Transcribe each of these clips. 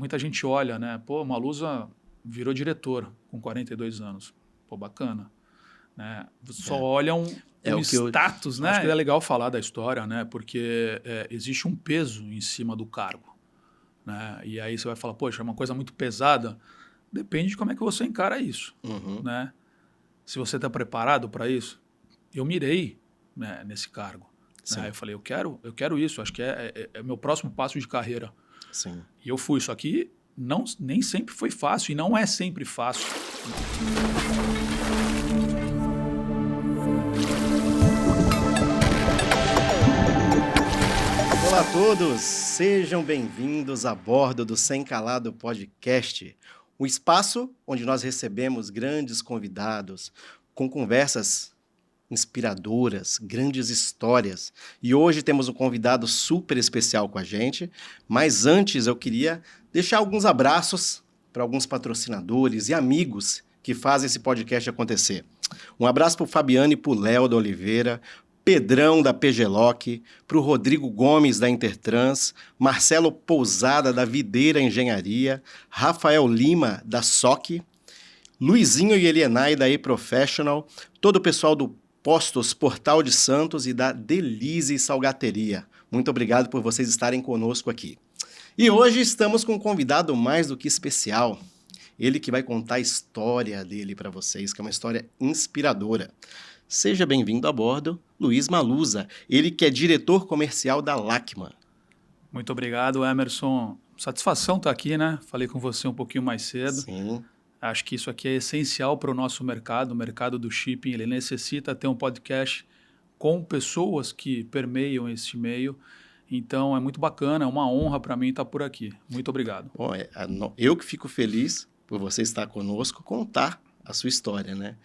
muita gente olha, né? Pô, Maluza virou diretor com 42 anos. Pô, bacana. Né? Só olham o status, né? Acho que é legal falar da história, né? Porque existe um peso em cima do cargo. Né? E aí você vai falar, poxa, é uma coisa muito pesada. Depende de como é que você encara isso. Né? Se você está preparado para isso, eu mirei, né, nesse cargo. Né? Eu falei, eu quero isso, acho que é meu próximo passo de carreira. Sim. E eu fui, só que nem sempre foi fácil, e não é sempre fácil. Olá a todos, sejam bem-vindos a bordo do Sem Calado Podcast, o espaço onde nós recebemos grandes convidados com conversas inspiradoras, grandes histórias. E hoje temos um convidado super especial com a gente, mas antes eu queria deixar alguns abraços para alguns patrocinadores e amigos que fazem esse podcast acontecer. Um abraço para o Fabiano e para o Léo da Oliveira, Pedrão da PGLock, para o Rodrigo Gomes da Intertrans, Marcelo Pousada da Videira Engenharia, Rafael Lima da SOC, Luizinho e Elienay da eProfessional, todo o pessoal do Postos Portal de Santos e da Delize Salgateria. Muito obrigado por vocês estarem conosco aqui. E hoje estamos com um convidado mais do que especial. Ele que vai contar a história dele para vocês, que é uma história inspiradora. Seja bem-vindo a bordo, Luiz Maluza, ele que é diretor comercial da Lachman. Muito obrigado, Emerson. Satisfação estar aqui, né? Falei com você um pouquinho mais cedo. Sim. Acho que isso aqui é essencial para o nosso mercado, o mercado do shipping. Ele necessita ter um podcast com pessoas que permeiam esse meio. Então, é muito bacana, é uma honra para mim estar por aqui. Muito obrigado. Bom, eu que fico feliz por você estar conosco, contar a sua história, né?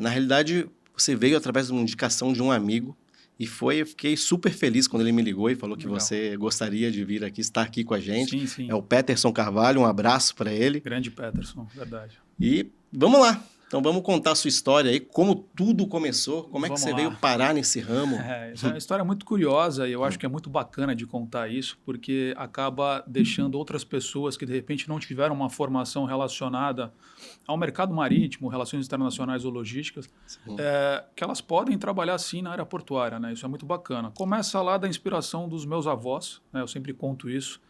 Na realidade, você veio através de uma indicação de um amigo e eu fiquei super feliz quando ele me ligou e falou que você gostaria de vir aqui, estar aqui com a gente. Sim, sim. É o Peterson Carvalho, um abraço para ele. Grande Peterson, verdade. E vamos lá. Então vamos contar a sua história aí, como tudo começou, como é que você veio parar nesse ramo? Essa é uma história muito curiosa e eu acho que é muito bacana de contar isso, porque acaba deixando outras pessoas que de repente não tiveram uma formação relacionada ao mercado marítimo, relações internacionais ou logísticas, que elas podem trabalhar sim na área portuária, né? Isso é muito bacana. Começa lá da inspiração dos meus avós, né? Eu sempre conto isso.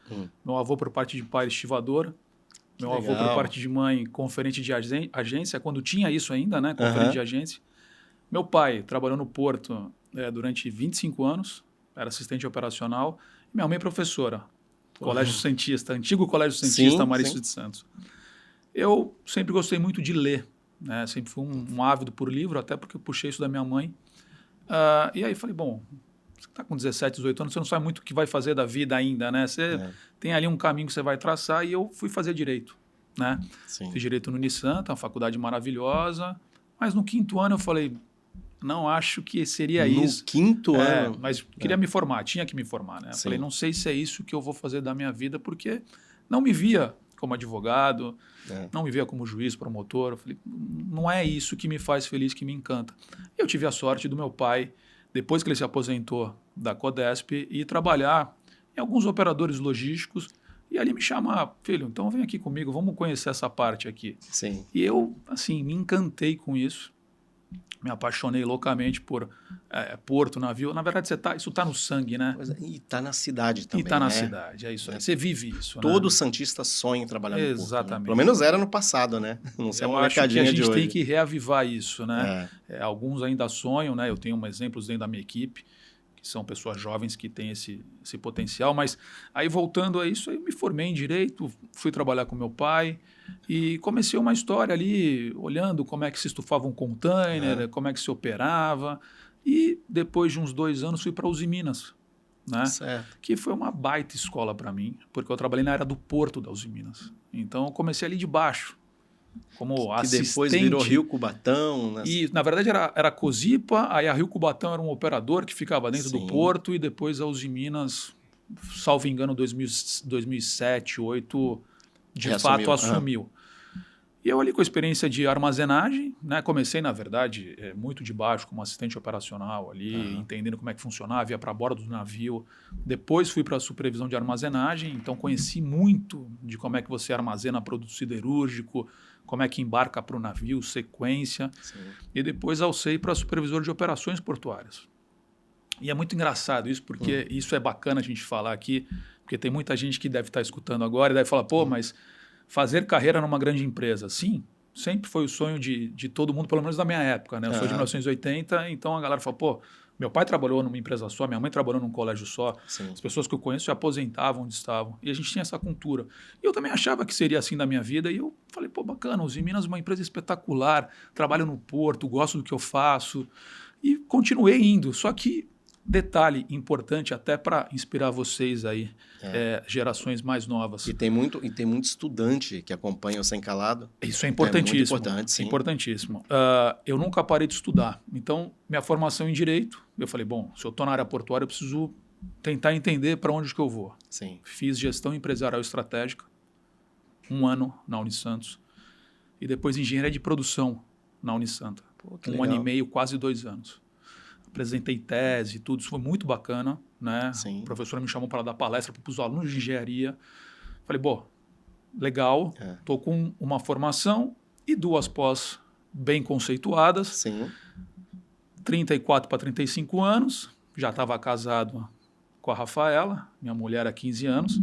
Meu avô por parte de pai estivador, meu avô, por parte de mãe, conferente de agência, quando tinha isso ainda, né? Conferente de agência. Meu pai trabalhou no Porto durante 25 anos, era assistente operacional. E minha mãe professora, Colégio Santista, antigo Colégio Santista, Marício de Santos. Eu sempre gostei muito de ler, né? Sempre fui um ávido por livro, até porque eu puxei isso da minha mãe. E aí falei, bom, você está com 17, 18 anos, você não sabe muito o que vai fazer da vida ainda, né? Você tem ali um caminho que você vai traçar e eu fui fazer Direito, né? Fiz Direito no Unisanta, uma faculdade maravilhosa, mas no 5º ano eu falei, não acho que seria isso. No 5º ano? Mas queria me formar, tinha que me formar, né? Falei, não sei se é isso que eu vou fazer da minha vida, porque não me via como advogado, não me via como juiz, promotor. Eu falei, não é isso que me faz feliz, que me encanta. Eu tive a sorte do meu pai, depois que ele se aposentou da Codesp, ir trabalhar em alguns operadores logísticos e ali me chamar, filho, então vem aqui comigo, vamos conhecer essa parte aqui. Sim. E eu, assim, me encantei com isso, me apaixonei loucamente por porto, navio. Na verdade, isso está no sangue, né? E está na cidade também, E está na cidade, é isso aí. Você vive isso, Todo santista sonha em trabalhar no porto. Exatamente. Né? Pelo menos era no passado, né? Não sei a molecadinha de hoje. Eu acho que a gente tem que reavivar isso, né? Alguns ainda sonham, né? Eu tenho exemplos dentro da minha equipe, que são pessoas jovens que têm esse potencial, mas aí voltando a isso, eu me formei em Direito, fui trabalhar com meu pai e comecei uma história ali, olhando como é que se estufava um container, como é que se operava, e depois de uns 2 anos fui para a Uzi Minas, né? Que foi uma baita escola para mim, porque eu trabalhei na área do porto da Uzi Minas, então eu comecei ali de baixo, como assistente. Que depois virou Rio Cubatão. Né? E, na verdade, era Cozipa, aí a Rio Cubatão era um operador que ficava dentro do porto, e depois a Uzi Minas, salvo engano, 2007, 2008, de fato assumiu. E eu ali com a experiência de armazenagem, né, comecei, na verdade, muito de baixo como assistente operacional ali, entendendo como é que funcionava, ia para bordo do navio. Depois fui para a supervisão de armazenagem, então conheci muito de como é que você armazena produto siderúrgico, como é que embarca para o navio, sequência. Sim. E depois alcei para supervisor de operações portuárias. E é muito engraçado isso, porque isso é bacana a gente falar aqui, porque tem muita gente que deve estar escutando agora e deve falar, pô, mas fazer carreira numa grande empresa, sim, sempre foi o sonho de todo mundo, pelo menos da minha época, né? Eu sou de 1980, então a galera fala, pô, meu pai trabalhou numa empresa só, minha mãe trabalhou num colégio só, Sim. as pessoas que eu conheço se aposentavam onde estavam, e a gente tinha essa cultura. E eu também achava que seria assim da minha vida, e eu falei, pô, bacana, Uzi Minas é uma empresa espetacular, trabalho no porto, gosto do que eu faço, e continuei indo, só que detalhe importante até para inspirar vocês aí, gerações mais novas. E tem muito estudante que acompanha o Sem Calado. Isso é importantíssimo. É muito importante, sim. Importantíssimo. Eu nunca parei de estudar. Então, minha formação em Direito, eu falei, bom, se eu estou na área portuária, eu preciso tentar entender para onde que eu vou. Sim. Fiz Gestão Empresarial Estratégica, 1 ano na Unisantos, e depois Engenharia de Produção na Unisanta. Pô, que 1 legal. ano e meio, quase 2 anos. Apresentei tese e tudo, isso foi muito bacana, né? Sim. A professora me chamou para dar palestra para os alunos de engenharia. Falei, bom, legal, estou com uma formação e 2 pós bem conceituadas. Sim. 34 para 35 anos, já estava casado com a Rafaela, minha mulher há 15 anos,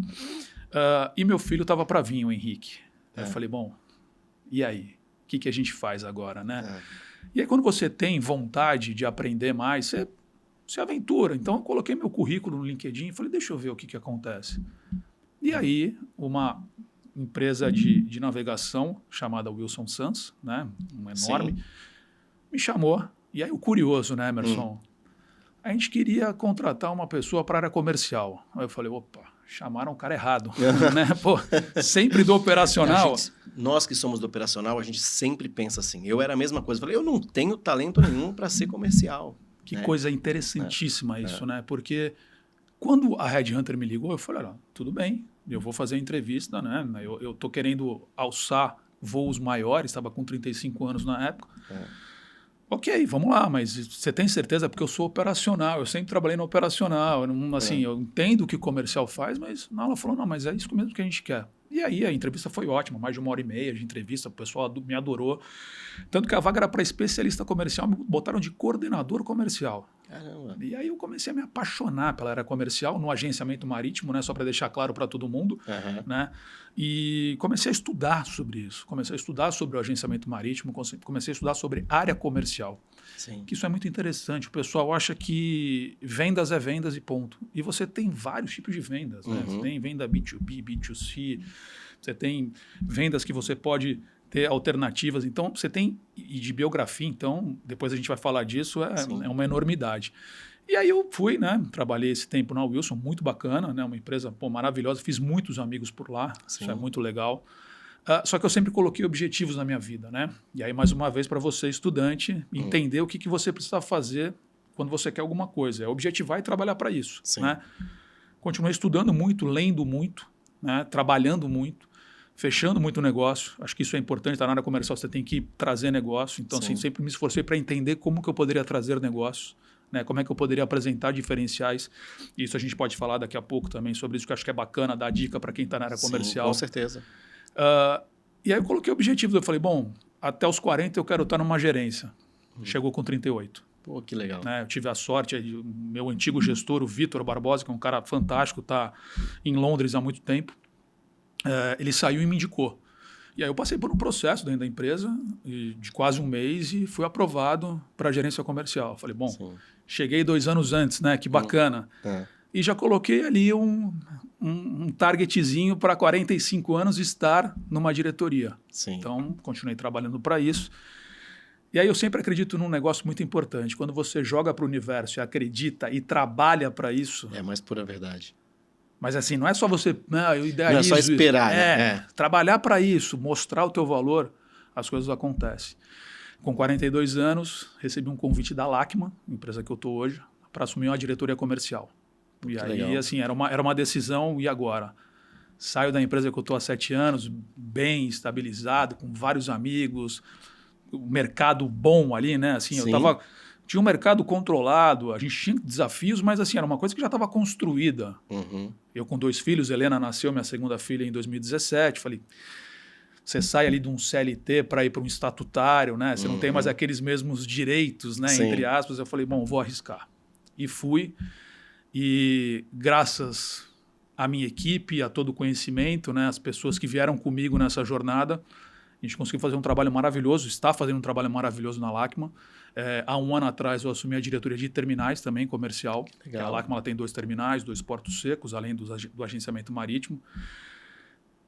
e meu filho estava para vir, o Henrique. Eu falei, bom, e aí? O que a gente faz agora, né? E aí, quando você tem vontade de aprender mais, você se aventura. Então, eu coloquei meu currículo no LinkedIn e falei, deixa eu ver o que acontece. E aí, uma empresa de navegação chamada Wilson Santos, né, uma enorme, me chamou. E aí, o curioso, né, Emerson? A gente queria contratar uma pessoa para a área comercial. Aí eu falei, opa, chamaram o cara errado. Né? Pô, sempre do operacional. Nós que somos do operacional, a gente sempre pensa assim. Eu era a mesma coisa. Falei, eu não tenho talento nenhum para ser comercial. Que coisa interessantíssima isso, né? Porque quando a Red Hunter me ligou, eu falei, olha, tudo bem, eu vou fazer a entrevista, né? Eu tô querendo alçar voos maiores, estava com 35 anos na época. Ok, vamos lá, mas você tem certeza? Porque eu sou operacional, eu sempre trabalhei no operacional, assim, eu entendo o que o comercial faz, mas não, ela falou, não, mas é isso mesmo que a gente quer. E aí a entrevista foi ótima, mais de 1h30 de entrevista, o pessoal me adorou. Tanto que a vaga era para especialista comercial, me botaram de coordenador comercial. Caramba. E aí eu comecei a me apaixonar pela área comercial, no agenciamento marítimo, né, só para deixar claro para todo mundo. Né, e comecei a estudar sobre isso, comecei a estudar sobre o agenciamento marítimo, comecei a estudar sobre área comercial. Sim. Que isso é muito interessante. O pessoal acha que vendas é vendas e ponto. E você tem vários tipos de vendas. Né? Você tem venda B2B, B2C, você tem vendas que você pode ter alternativas. Então, você tem, e de biografia, então, depois a gente vai falar disso, é uma enormidade. E aí eu fui, né? Trabalhei esse tempo na Wilson, muito bacana, né? Uma empresa maravilhosa, fiz muitos amigos por lá, isso é muito legal. Só que eu sempre coloquei objetivos na minha vida, né? E aí, mais uma vez, para você, estudante, entender o que você precisa fazer quando você quer alguma coisa. É objetivar e trabalhar para isso. Né? Continuei estudando muito, lendo muito, né? Trabalhando muito, fechando muito negócio. Acho que isso é importante, tá na área comercial, você tem que trazer negócio. Então, assim, sempre me esforcei para entender como que eu poderia trazer negócios, né? Como é que eu poderia apresentar diferenciais. Isso a gente pode falar daqui a pouco também sobre isso, que eu acho que é bacana dar dica para quem está na área comercial. Com certeza. E aí eu coloquei objetivos. Eu falei, bom, até os 40 eu quero estar numa gerência. Chegou com 38. Pô, que legal. Né? Eu tive a sorte, o meu antigo gestor, o Vitor Barbosa, que é um cara fantástico, está em Londres há muito tempo. Ele saiu e me indicou. E aí eu passei por um processo dentro da empresa de quase 1 mês e fui aprovado para a gerência comercial. Eu falei, bom, cheguei 2 anos antes, né? Que bacana. E já coloquei ali um targetzinho para 45 anos estar numa diretoria. Então, continuei trabalhando para isso. E aí eu sempre acredito num negócio muito importante. Quando você joga para o universo e acredita e trabalha para isso... É a mais pura verdade. Mas assim, não é só você... eu idealizo não é só esperar. Trabalhar para isso, mostrar o teu valor, as coisas acontecem. Com 42 anos, recebi um convite da Lachman, empresa que eu estou hoje, para assumir uma diretoria comercial. E aí, assim, era uma decisão, e agora? Saio da empresa que eu estou há 7 anos, bem estabilizado, com vários amigos, o mercado bom ali, né? Assim, Sim. Tinha um mercado controlado, a gente tinha desafios, mas assim, era uma coisa que já estava construída. Uhum. Eu com 2 filhos, Helena nasceu, minha segunda filha, em 2017. Falei, você sai ali de um CLT para ir para um estatutário, né? Você não tem mais aqueles mesmos direitos, né? Sim. Entre aspas. Eu falei, bom, vou arriscar. E fui. E graças à minha equipe, a todo o conhecimento, né? As pessoas que vieram comigo nessa jornada, a gente conseguiu fazer um trabalho maravilhoso, está fazendo um trabalho maravilhoso na Lacma. Há um ano atrás eu assumi a diretoria de terminais também, comercial. Legal. A Lacma ela tem 2 terminais, 2 portos secos, além do agenciamento marítimo.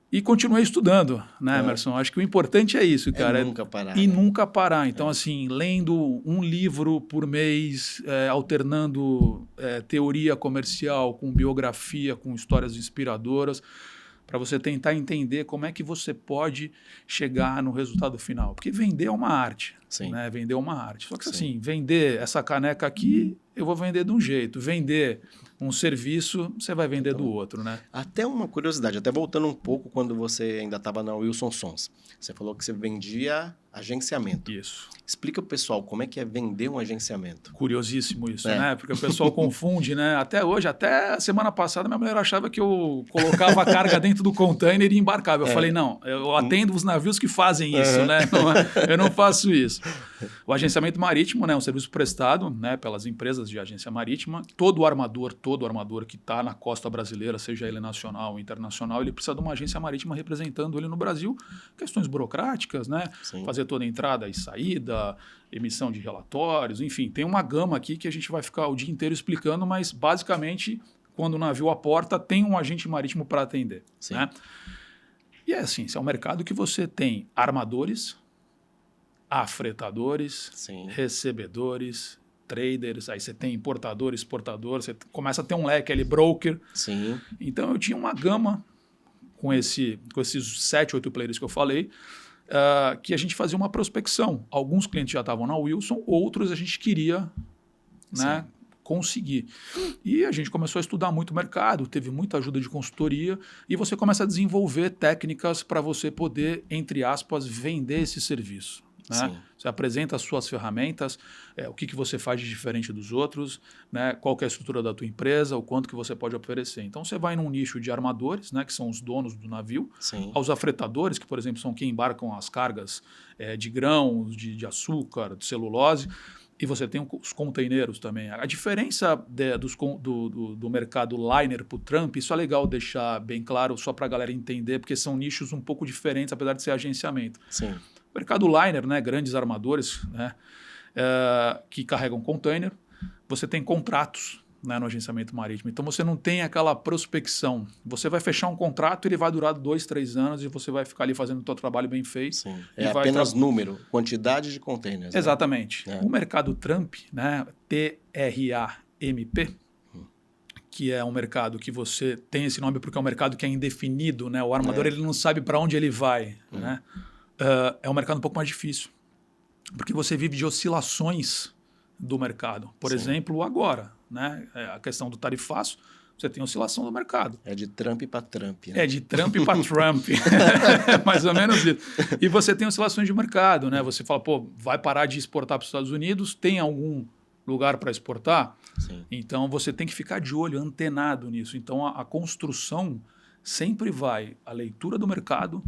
E continuei estudando, né, Emerson? Acho que o importante é isso, cara. Nunca parar. E né? nunca parar. Então, assim, lendo um livro por mês, alternando teoria comercial com biografia, com histórias inspiradoras, para você tentar entender como é que você pode chegar no resultado final. Porque vender é uma arte. Sim. Né? Vender é uma arte. Só que assim, vender essa caneca aqui, eu vou vender de um jeito. Vender um serviço, você vai vender do outro, né? Até uma curiosidade, até voltando um pouco quando você ainda estava na Wilson Sons. Você falou que você vendia agenciamento. Isso. Explica pro pessoal como é que é vender um agenciamento. Curiosíssimo isso, né? Porque o pessoal confunde, né? Até hoje, até a semana passada, minha mulher achava que eu colocava a carga dentro do container e embarcava. Eu falei, não, eu atendo os navios que fazem isso, né? Eu não faço isso. O agenciamento marítimo, né, é um serviço prestado, né, pelas empresas de agência marítima. Todo armador que está na costa brasileira, seja ele nacional ou internacional, ele precisa de uma agência marítima representando ele no Brasil. Questões burocráticas, né? Sim. Fazer toda a entrada e saída, emissão de relatórios, enfim, tem uma gama aqui que a gente vai ficar o dia inteiro explicando, mas basicamente, quando o navio aporta, tem um agente marítimo para atender. Sim. Né? E é assim, esse é um mercado que você tem armadores, afretadores, Sim. recebedores, traders, aí você tem importador, exportador, você começa a ter um leque ali, broker. Sim. Então eu tinha uma gama com esses 7, 8 players que eu falei, que a gente fazia uma prospecção. Alguns clientes já estavam na Wilson, outros a gente queria, né, conseguir. E a gente começou a estudar muito o mercado, teve muita ajuda de consultoria, e você começa a desenvolver técnicas para você poder, entre aspas, vender esse serviço. Né? Você apresenta as suas ferramentas, o que você faz de diferente dos outros, né? Qual que é a estrutura da tua empresa, o quanto que você pode oferecer. Então você vai num nicho de armadores, né, que são os donos do navio, aos afretadores, que por exemplo são quem embarcam as cargas de grãos, de açúcar, de celulose, e você tem os containeiros também. A diferença do mercado liner para o Trump, isso é legal deixar bem claro só para a galera entender, porque são nichos um pouco diferentes, apesar de ser agenciamento. Sim. Mercado liner, né, grandes armadores, né, que carregam container, você tem contratos, né, no agenciamento marítimo. Então você não tem aquela prospecção. Você vai fechar um contrato, ele vai durar 2, 3 anos e você vai ficar ali fazendo o seu trabalho bem feito. Sim. É apenas número, quantidade de containers. Exatamente. Né? O mercado Trump, né, TRAMP, que é um mercado que você tem esse nome porque é um mercado que é indefinido, né? O armador ele não sabe para onde ele vai, né? É um mercado um pouco mais difícil, porque você vive de oscilações do mercado. Por exemplo, agora, né? A questão do tarifaço, você tem oscilação do mercado. É de Trump para Trump. Né? É de Trump para Trump. Mais ou menos isso. E você tem oscilações de mercado, né? Você fala, pô, vai parar de exportar para os Estados Unidos, tem algum lugar para exportar? Sim. Então você tem que ficar de olho, antenado nisso. Então a construção sempre vai a leitura do mercado,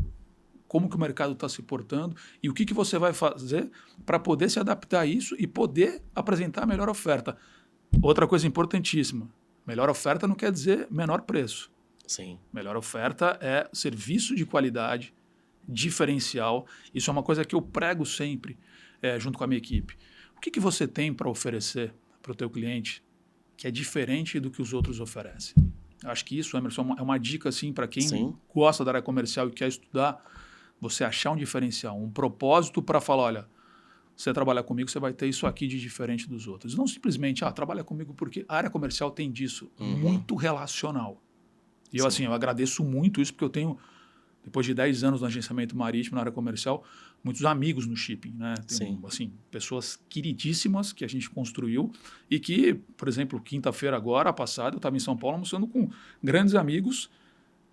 como que o mercado está se portando e o que você vai fazer para poder se adaptar a isso e poder apresentar a melhor oferta. Outra coisa importantíssima, melhor oferta não quer dizer menor preço. Sim. Melhor oferta é serviço de qualidade, diferencial. Isso é uma coisa que eu prego sempre junto com a minha equipe. O que você tem para oferecer para o teu cliente que é diferente do que os outros oferecem? Acho que isso, Emerson, é uma dica assim, para quem gosta da área comercial e quer estudar, você achar um diferencial, um propósito para falar, olha, você trabalhar comigo, você vai ter isso aqui de diferente dos outros. Não simplesmente, trabalha comigo porque a área comercial tem disso, muito relacional. E eu, assim, eu agradeço muito isso, porque eu tenho, depois de 10 anos no agenciamento marítimo, na área comercial, muitos amigos no shipping, né? Tem, assim, pessoas queridíssimas que a gente construiu e que, por exemplo, quinta-feira agora, passada, eu estava em São Paulo almoçando com grandes amigos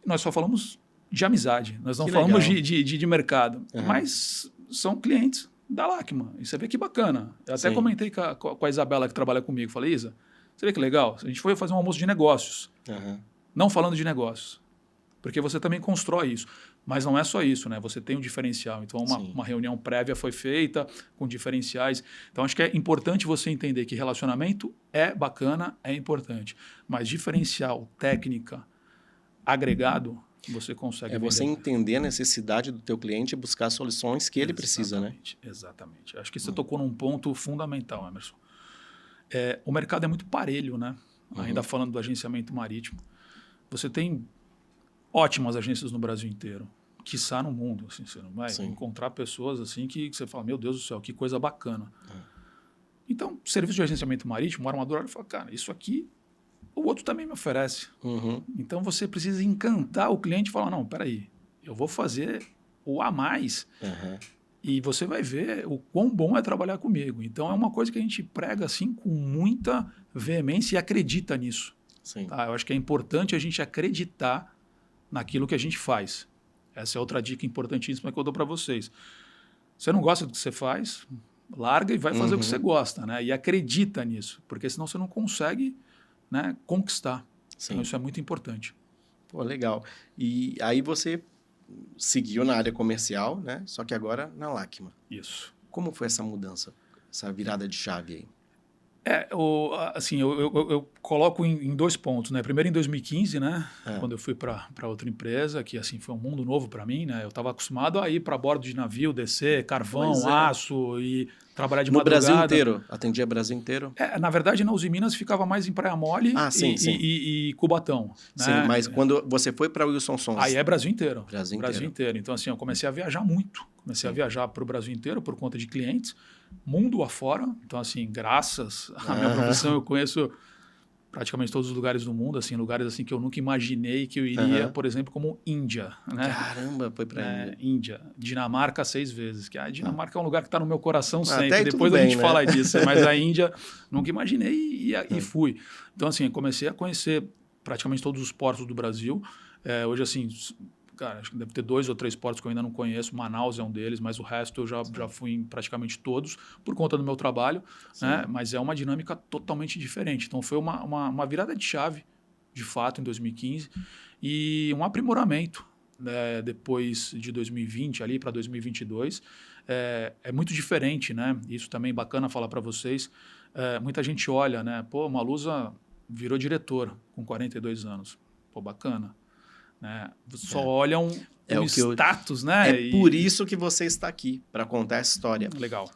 nós só falamos de amizade, nós não Que falamos legal. de mercado, Uhum. mas são clientes da Lachman. E você vê que bacana. Eu até Sim. comentei com a Isabela, que trabalha comigo. Falei, Isa, você vê que legal? A gente foi fazer um almoço de negócios, Aham. não falando de negócios. Porque você também constrói isso. Mas não é só isso, né? Você tem um diferencial. Então, Sim. uma reunião prévia foi feita com diferenciais. Então, acho que é importante você entender que relacionamento é bacana, é importante. Mas diferencial, técnica, agregado, você consegue É você vender. entender a necessidade do teu cliente e buscar soluções que ele precisa, né? Exatamente. Acho que você tocou num ponto fundamental, Emerson. O mercado é muito parelho, né? Ainda falando do agenciamento marítimo. Você tem ótimas agências no Brasil inteiro, quiçá no mundo. Assim, você não vai Sim. encontrar pessoas assim que você fala, meu Deus do céu, que coisa bacana. Então, serviço de agenciamento marítimo, o armador olha e fala, cara, isso aqui o outro também me oferece. Uhum. Então, você precisa encantar o cliente e falar, não, peraí, eu vou fazer o a mais Aham. e você vai ver o quão bom é trabalhar comigo. Então, é uma coisa que a gente prega assim com muita veemência e acredita nisso. Sim. Tá? Eu acho que é importante a gente acreditar naquilo que a gente faz. Essa é outra dica importantíssima que eu dou para vocês. Você não gosta do que você faz, larga e vai fazer o que você gosta, né? E acredita nisso, porque senão você não consegue, né, conquistar. Sim. Então isso é muito importante. Pô, legal. E aí você seguiu na área comercial, né? Só que agora na Lachman. Isso. Como foi essa mudança, essa virada de chave aí? Assim, eu coloco em dois pontos, né? Primeiro em 2015, né? É. Quando eu fui para outra empresa, que assim foi um mundo novo para mim, né? Eu estava acostumado a ir para bordo de navio, descer carvão, Pois é. aço e trabalhar de No madrugada. Brasil inteiro? Atendia o Brasil inteiro? Na verdade, na Uzi Minas ficava mais em Praia Mole Sim, e Cubatão. Sim, né? mas quando você foi para Wilson Sons... Aí é Brasil inteiro. Brasil inteiro. Então, assim, eu comecei a viajar muito. Comecei a viajar para o Brasil inteiro por conta de clientes, mundo afora. Então, assim, graças à minha profissão, eu conheço praticamente todos os lugares do mundo, assim, lugares assim que eu nunca imaginei que eu iria, por exemplo, como Índia. Né? Caramba, foi para Índia. Índia. Dinamarca 6 vezes. Que a Dinamarca é um lugar que está no meu coração Até sempre. aí Depois tudo a bem, gente né? fala disso. Mas a Índia, nunca imaginei e fui. Então, assim, comecei a conhecer praticamente todos os portos do Brasil. Hoje, assim, cara, acho que deve ter 2 ou 3 portos que eu ainda não conheço. Manaus é um deles, mas o resto eu já fui em praticamente todos por conta do meu trabalho. Né? Mas é uma dinâmica totalmente diferente. Então, foi uma virada de chave, de fato, em 2015 e um aprimoramento, né, depois de 2020 ali para 2022. É muito diferente, né? Isso também é bacana falar para vocês. Muita gente olha, né? Pô, Maluza virou diretor com 42 anos. Pô, bacana. Né? Só olham o status, né? Por isso que você está aqui, para contar essa história. Legal.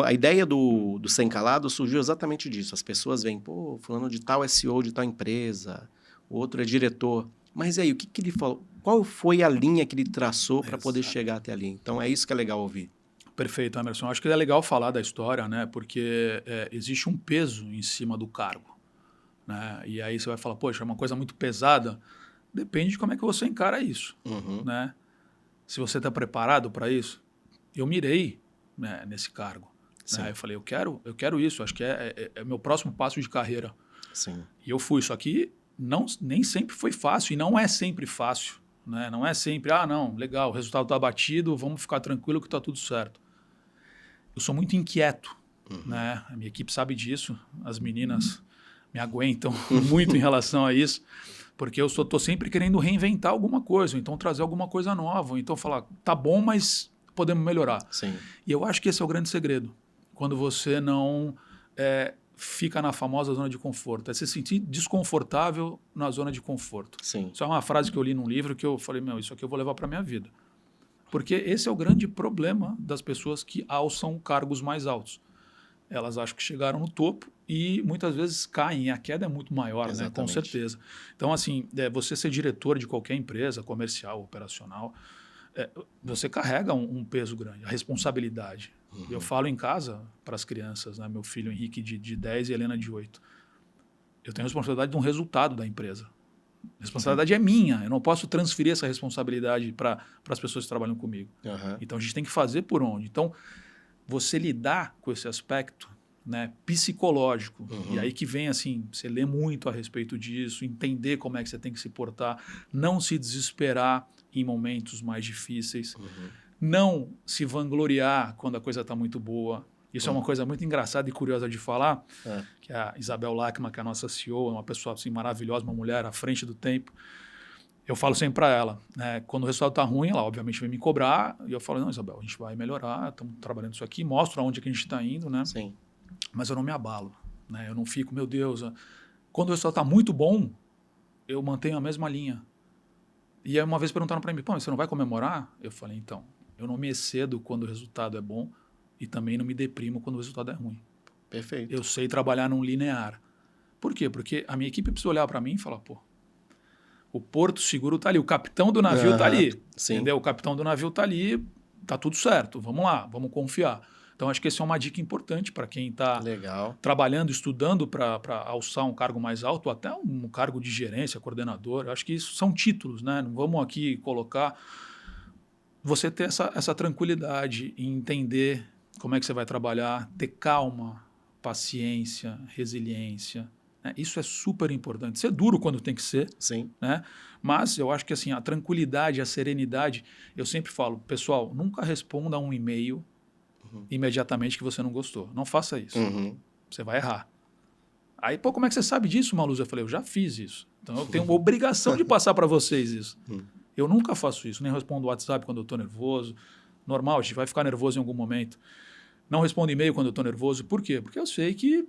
A ideia do Sem Calado surgiu exatamente disso. As pessoas veem, pô, fulano de tal é CEO de tal empresa, o outro é diretor. Mas aí, o que ele falou? Qual foi a linha que ele traçou para poder chegar até ali? Então, é isso que é legal ouvir. Perfeito, Emerson. Acho que é legal falar da história, né? Porque existe um peso em cima do cargo. Né? E aí você vai falar, poxa, é uma coisa muito pesada. Depende de como é que você encara isso. Né? Se você está preparado para isso, eu mirei, né, nesse cargo. Né? Eu falei, eu quero isso. Acho que é meu próximo passo de carreira. Sim. E eu fui. Só que nem sempre foi fácil. E não é sempre fácil. Né? Não é sempre, não, legal, o resultado está batido, vamos ficar tranquilo que está tudo certo. Eu sou muito inquieto. Né? A minha equipe sabe disso. As meninas me aguentam muito em relação a isso. Porque eu estou sempre querendo reinventar alguma coisa, ou então trazer alguma coisa nova, ou então falar, tá bom, mas podemos melhorar. Sim. E eu acho que esse é o grande segredo. Quando você não fica na famosa zona de conforto. É se sentir desconfortável na zona de conforto. Sim. Isso é uma frase que eu li num livro que eu falei, isso aqui eu vou levar para a minha vida. Porque esse é o grande problema das pessoas que alçam cargos mais altos. Elas acham que chegaram no topo e muitas vezes caem. E a queda é muito maior, né? Com certeza. Então, assim, você ser diretor de qualquer empresa, comercial, operacional, você carrega um peso grande, a responsabilidade. Eu falo em casa para as crianças, né? Meu filho Henrique de 10 e Helena de 8. Eu tenho a responsabilidade de um resultado da empresa. A responsabilidade é minha. Eu não posso transferir essa responsabilidade para as pessoas que trabalham comigo. Então, a gente tem que fazer por onde. Então, você lidar com esse aspecto né, psicológico. E aí que vem assim, você lê muito a respeito disso, entender como é que você tem que se portar, não se desesperar em momentos mais difíceis, não se vangloriar quando a coisa está muito boa. Isso é uma coisa muito engraçada e curiosa de falar, que a Isabel Lachmann, que é a nossa CEO, é uma pessoa assim, maravilhosa, uma mulher à frente do tempo. Eu falo sempre para ela, né, quando o resultado está ruim, ela obviamente vai me cobrar, e eu falo, não, Isabel, a gente vai melhorar, estamos trabalhando isso aqui, mostro aonde que a gente está indo, né? Sim. Mas eu não me abalo, né? Eu não fico, meu Deus, quando o resultado está muito bom, eu mantenho a mesma linha. E aí uma vez perguntaram para mim, pô, mas você não vai comemorar? Eu falei, então, eu não me excedo quando o resultado é bom e também não me deprimo quando o resultado é ruim. Perfeito. Eu sei trabalhar num linear. Por quê? Porque a minha equipe precisa olhar para mim e falar, pô, o Porto Seguro está ali, o capitão do navio está ali, sim. entendeu? O capitão do navio está ali, tá tudo certo, vamos lá, vamos confiar. Então, acho que essa é uma dica importante para quem está trabalhando, estudando para alçar um cargo mais alto, ou até um cargo de gerência, coordenador. Eu acho que isso são títulos, né? Não vamos aqui colocar... Você ter essa tranquilidade em entender como é que você vai trabalhar, ter calma, paciência, resiliência. Né? Isso é super importante. Ser duro quando tem que ser. Sim. Né? Mas eu acho que assim, a tranquilidade, a serenidade, eu sempre falo, pessoal, nunca responda a um e-mail imediatamente que você não gostou. Não faça isso. Você vai errar. Aí, pô, como é que você sabe disso, Maluz? Eu falei, eu já fiz isso. Então eu tenho uma obrigação de passar para vocês isso. Eu nunca faço isso, nem respondo WhatsApp quando eu estou nervoso. Normal, a gente vai ficar nervoso em algum momento. Não respondo e-mail quando eu estou nervoso. Por quê? Porque eu sei que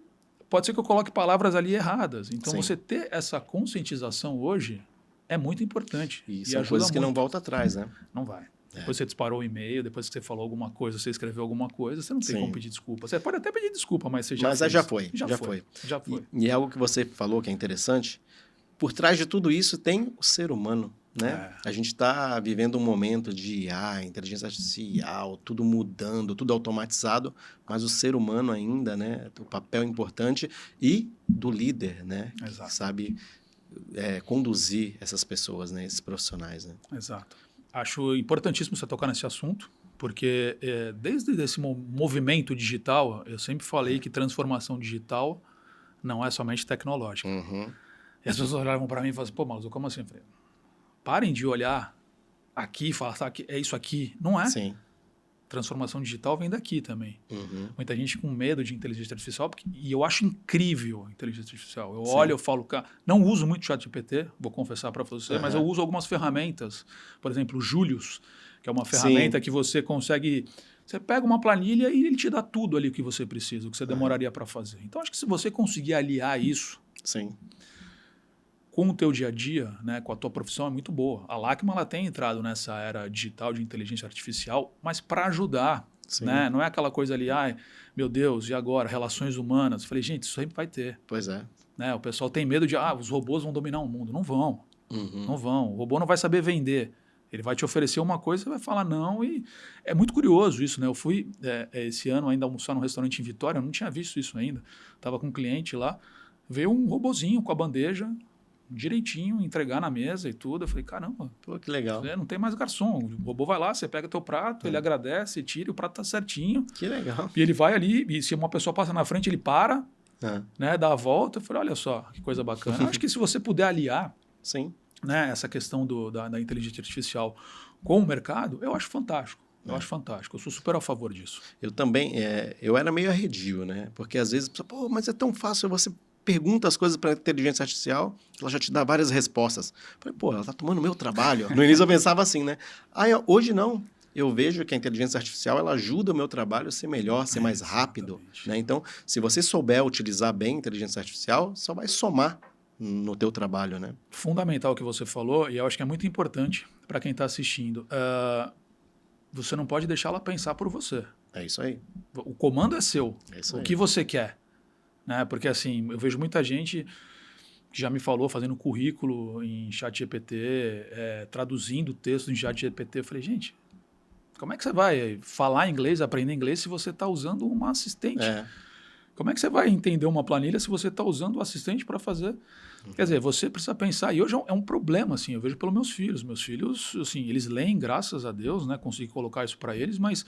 pode ser que eu coloque palavras ali erradas. Então, você ter essa conscientização hoje é muito importante. E são coisas que não voltam atrás, né? Não vai. Depois você disparou o e-mail, depois que você falou alguma coisa, você escreveu alguma coisa, você não tem como pedir desculpa. Você pode até pedir desculpa, mas você já fez. Mas já foi. Já foi. E algo que você falou que é interessante, por trás de tudo isso tem o ser humano, né? A gente está vivendo um momento de IA, inteligência artificial, tudo mudando, tudo automatizado, mas o ser humano ainda, né? O papel importante e do líder, né? Exato. Que sabe conduzir essas pessoas, né? Esses profissionais, né? Exato. Acho importantíssimo você tocar nesse assunto, porque desde esse movimento digital, eu sempre falei que transformação digital não é somente tecnológica. E as pessoas olhavam para mim e falavam assim, pô, Malu, como assim? Eu falei, parem de olhar aqui e falar, tá, é isso aqui. Não é. Sim. Transformação digital vem daqui também. Muita gente com medo de inteligência artificial, e eu acho incrível a inteligência artificial. Eu olho, eu falo, cara, não uso muito o ChatGPT, vou confessar para você, mas eu uso algumas ferramentas. Por exemplo, o Julius, que é uma ferramenta que você consegue... Você pega uma planilha e ele te dá tudo ali o que você precisa, o que você demoraria para fazer. Então, acho que se você conseguir aliar isso com o teu dia a dia, né, com a tua profissão, é muito boa. A Lachmann, ela tem entrado nessa era digital de inteligência artificial, mas para ajudar. Né? Não é aquela coisa ali, ai, meu Deus, e agora? Relações humanas. Eu falei, gente, isso sempre vai ter. Pois é. Né? O pessoal tem medo de, os robôs vão dominar o mundo. Não vão. Não vão. O robô não vai saber vender. Ele vai te oferecer uma coisa, você vai falar não. E é muito curioso isso, né? Eu fui esse ano ainda almoçar num restaurante em Vitória, eu não tinha visto isso ainda. Estava com um cliente lá, veio um robozinho com a bandeja, direitinho, entregar na mesa e tudo. Eu falei, caramba, pô, que legal. Não tem mais garçom. O robô vai lá, você pega teu prato, ele agradece, tira, o prato tá certinho. Que legal. E ele vai ali, e se uma pessoa passa na frente, ele para, né, dá a volta. Eu falei, olha só, que coisa bacana. Eu acho que se você puder aliar né, essa questão da inteligência artificial com o mercado, eu acho fantástico. Eu acho fantástico. Eu sou super a favor disso. Eu também, eu era meio arredio, né? Porque às vezes, pô, mas é tão fácil, você pergunta as coisas para a inteligência artificial, ela já te dá várias respostas. Falei, pô, ela está tomando meu trabalho. No início eu pensava assim, né? Hoje não. Eu vejo que a inteligência artificial ela ajuda o meu trabalho a ser melhor, ser mais rápido. Né? Então, se você souber utilizar bem a inteligência artificial, só vai somar no teu trabalho, né? Fundamental o que você falou, e eu acho que é muito importante para quem está assistindo. Você não pode deixar ela pensar por você. É isso aí. O comando é seu. É isso aí. O que você quer. Né? Porque assim, eu vejo muita gente que já me falou fazendo currículo em ChatGPT, traduzindo texto em ChatGPT. Eu falei, gente, como é que você vai falar inglês, aprender inglês se você está usando uma assistente? Como é que você vai entender uma planilha se você está usando o assistente para fazer? Quer dizer, você precisa pensar. E hoje é um problema, assim, eu vejo pelos meus filhos. Meus filhos, assim, eles leem, graças a Deus, né? Consegui colocar isso para eles, mas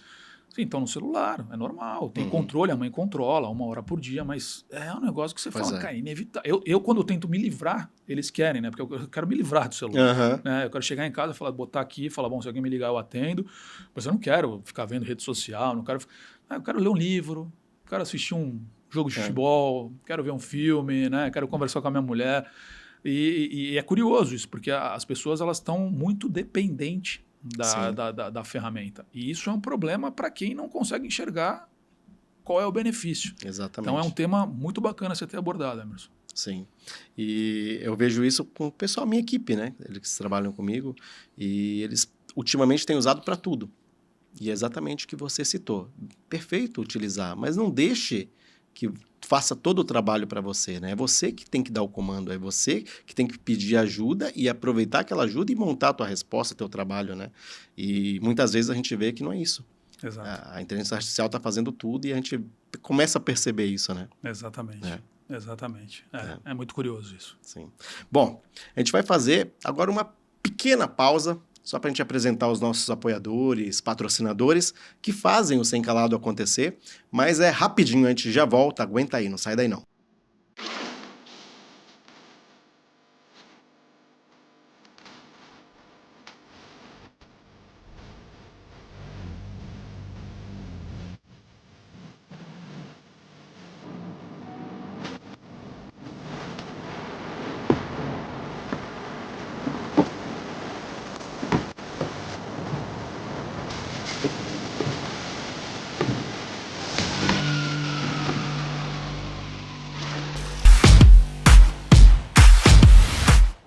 Sim, estão no celular, é normal. Tem controle, a mãe controla 1 hora por dia, mas é um negócio que você fala, cara, é inevitável. Eu, quando eu tento me livrar, eles querem, né? Porque eu quero me livrar do celular. Né? Eu quero chegar em casa, falar, botar aqui, falar, bom, se alguém me ligar, eu atendo. Mas eu não quero ficar vendo rede social, não quero. Eu quero ler um livro, quero assistir um jogo de futebol, quero ver um filme, né? Quero conversar com a minha mulher. E é curioso isso, porque as pessoas elas estão muito dependentes da ferramenta. E isso é um problema para quem não consegue enxergar qual é o benefício. Exatamente. Então é um tema muito bacana você ter abordado, Emerson. Sim. E eu vejo isso com o pessoal, minha equipe, né? Eles trabalham comigo e eles ultimamente têm usado para tudo. E é exatamente o que você citou. Perfeito utilizar, mas não deixe que faça todo o trabalho para você, né? É você que tem que dar o comando, é você que tem que pedir ajuda e aproveitar aquela ajuda e montar a tua resposta, teu trabalho, né? E muitas vezes a gente vê que não é isso. Exato. A inteligência artificial está fazendo tudo e a gente começa a perceber isso, né? Exatamente. Exatamente. É muito curioso isso. Sim. Bom, a gente vai fazer agora uma pequena pausa só para a gente apresentar os nossos apoiadores, patrocinadores, que fazem o Sem Calado acontecer, mas é rapidinho, a gente já volta, aguenta aí, não sai daí não.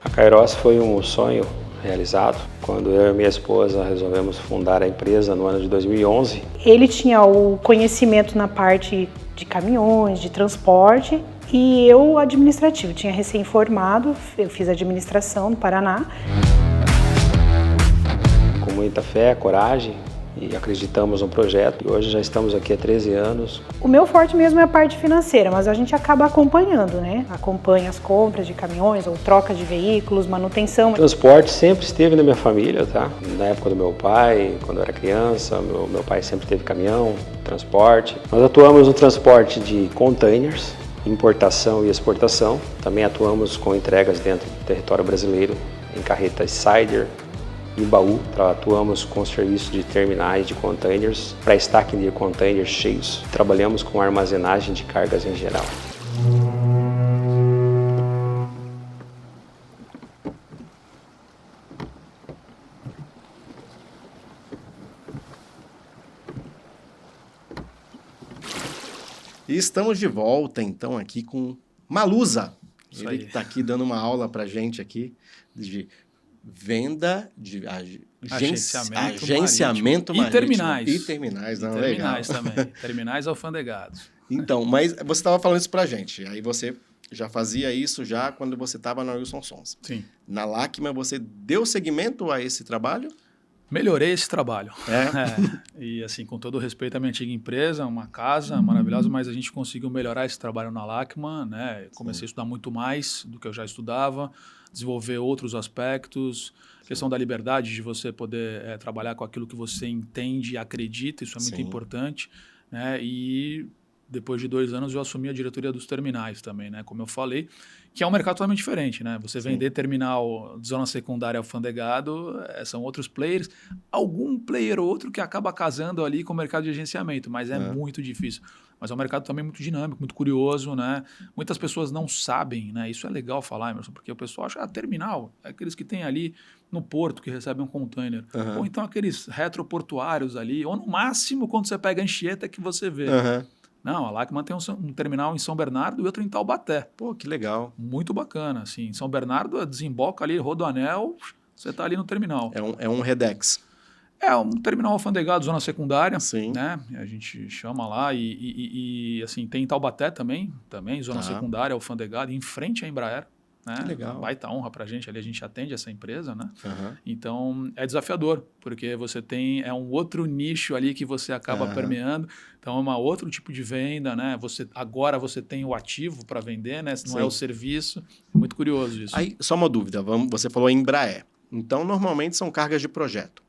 A Kairos foi um sonho realizado quando eu e minha esposa resolvemos fundar a empresa no ano de 2011. Ele tinha o conhecimento na parte de caminhões, de transporte, e eu administrativo. Tinha recém-formado, eu fiz administração no Paraná. Com muita fé, coragem, e acreditamos no projeto. E hoje já estamos aqui há 13 anos. O meu forte mesmo é a parte financeira, mas a gente acaba acompanhando, né? Acompanha as compras de caminhões ou troca de veículos, manutenção. Transporte sempre esteve na minha família, tá? Na época do meu pai, quando eu era criança, meu pai sempre teve caminhão, transporte. Nós atuamos no transporte de containers, importação e exportação. Também atuamos com entregas dentro do território brasileiro, em carretas Sider, em baú, atuamos com serviço de terminais de containers, para stacking de containers cheios. Trabalhamos com armazenagem de cargas em geral. E estamos de volta, então, aqui com Maluza. Isso Ele que está aqui dando uma aula para a gente aqui de venda de agenciamento marítimo. E terminais. E terminais, não, terminais legal. também. Terminais alfandegados. Então, mas você estava falando isso pra gente. Aí você já fazia isso já quando você estava na Wilson Sons. Sim. Na Lacma, você deu seguimento a esse trabalho? Melhorei esse trabalho. E assim, com todo o respeito à minha antiga empresa, uma casa maravilhosa, mas a gente conseguiu melhorar esse trabalho na Lacma, né? Comecei a estudar muito mais do que eu já estudava, desenvolver outros aspectos, questão da liberdade de você poder trabalhar com aquilo que você entende e acredita, isso é muito importante, né? E depois de 2 anos eu assumi a diretoria dos terminais também, né? Como eu falei, que é um mercado totalmente diferente, né? Você vender terminal de zona secundária alfandegado, são outros players, algum player ou outro que acaba casando ali com o mercado de agenciamento, mas é muito difícil. Mas é um mercado também muito dinâmico, muito curioso, né? Muitas pessoas não sabem, né? Isso é legal falar, Emerson, porque o pessoal acha, terminal, é aqueles que tem ali no porto, que recebem um container. Ou então aqueles retroportuários ali, ou no máximo quando você pega a Anchieta que você vê. Não, a Lacma tem um terminal em São Bernardo e outro em Taubaté. Pô, que legal. Muito bacana, assim. Em São Bernardo, desemboca ali, Rodoanel, você está ali no terminal. É um Redex. É um terminal alfandegado, zona secundária, Sim. Né? A gente chama lá e assim, tem em Taubaté também zona secundária, alfandegado, em frente à Embraer. Né? Que legal. Baita honra para a gente, ali a gente atende essa empresa, né? Então, é desafiador, porque você tem, um outro nicho ali que você acaba permeando, então é um outro tipo de venda, né? Agora você tem o ativo para vender, né? Não é o serviço, é muito curioso isso. Aí, só uma dúvida, você falou em Embraer, então normalmente são cargas de projeto,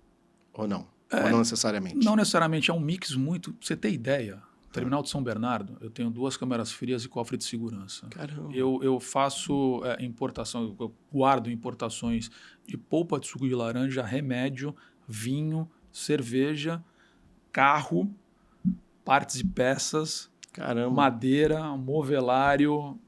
ou não? Ou não necessariamente? Não necessariamente, é um mix muito... Pra você ter ideia, Terminal de São Bernardo, eu tenho 2 câmeras frias e cofre de segurança. Caramba. Eu faço importação, eu guardo importações de polpa de suco de laranja, remédio, vinho, cerveja, carro, partes e peças, Caramba. madeira, movelário,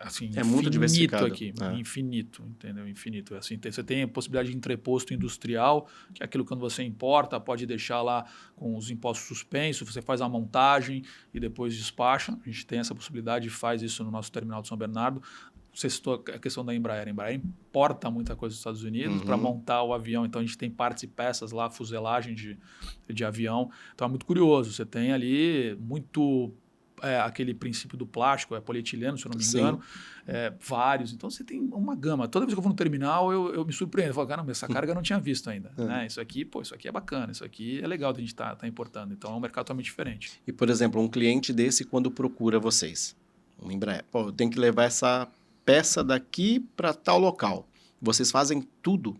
assim, É muito diversificado. aqui, infinito, entendeu? Infinito. Assim, você tem a possibilidade de entreposto industrial, que é aquilo que quando você importa, pode deixar lá com os impostos suspensos, você faz a montagem e depois despacha. A gente tem essa possibilidade e faz isso no nosso terminal de São Bernardo. Você citou a questão da Embraer. A Embraer importa muita coisa dos Estados Unidos para montar o avião. Então, a gente tem partes e peças lá, fuselagem de avião. Então, é muito curioso. Você tem ali muito... aquele princípio do plástico, é polietileno, se eu não me engano, vários. Então, você tem uma gama. Toda vez que eu vou no terminal, eu me surpreendo. Eu falo, caramba, essa carga eu não tinha visto ainda. Né? Isso aqui é bacana, isso aqui é legal de a gente tá importando. Então, é um mercado totalmente diferente. E, por exemplo, um cliente desse, quando procura vocês, um Embraer, pô, eu tenho que levar essa peça daqui para tal local. Vocês fazem tudo?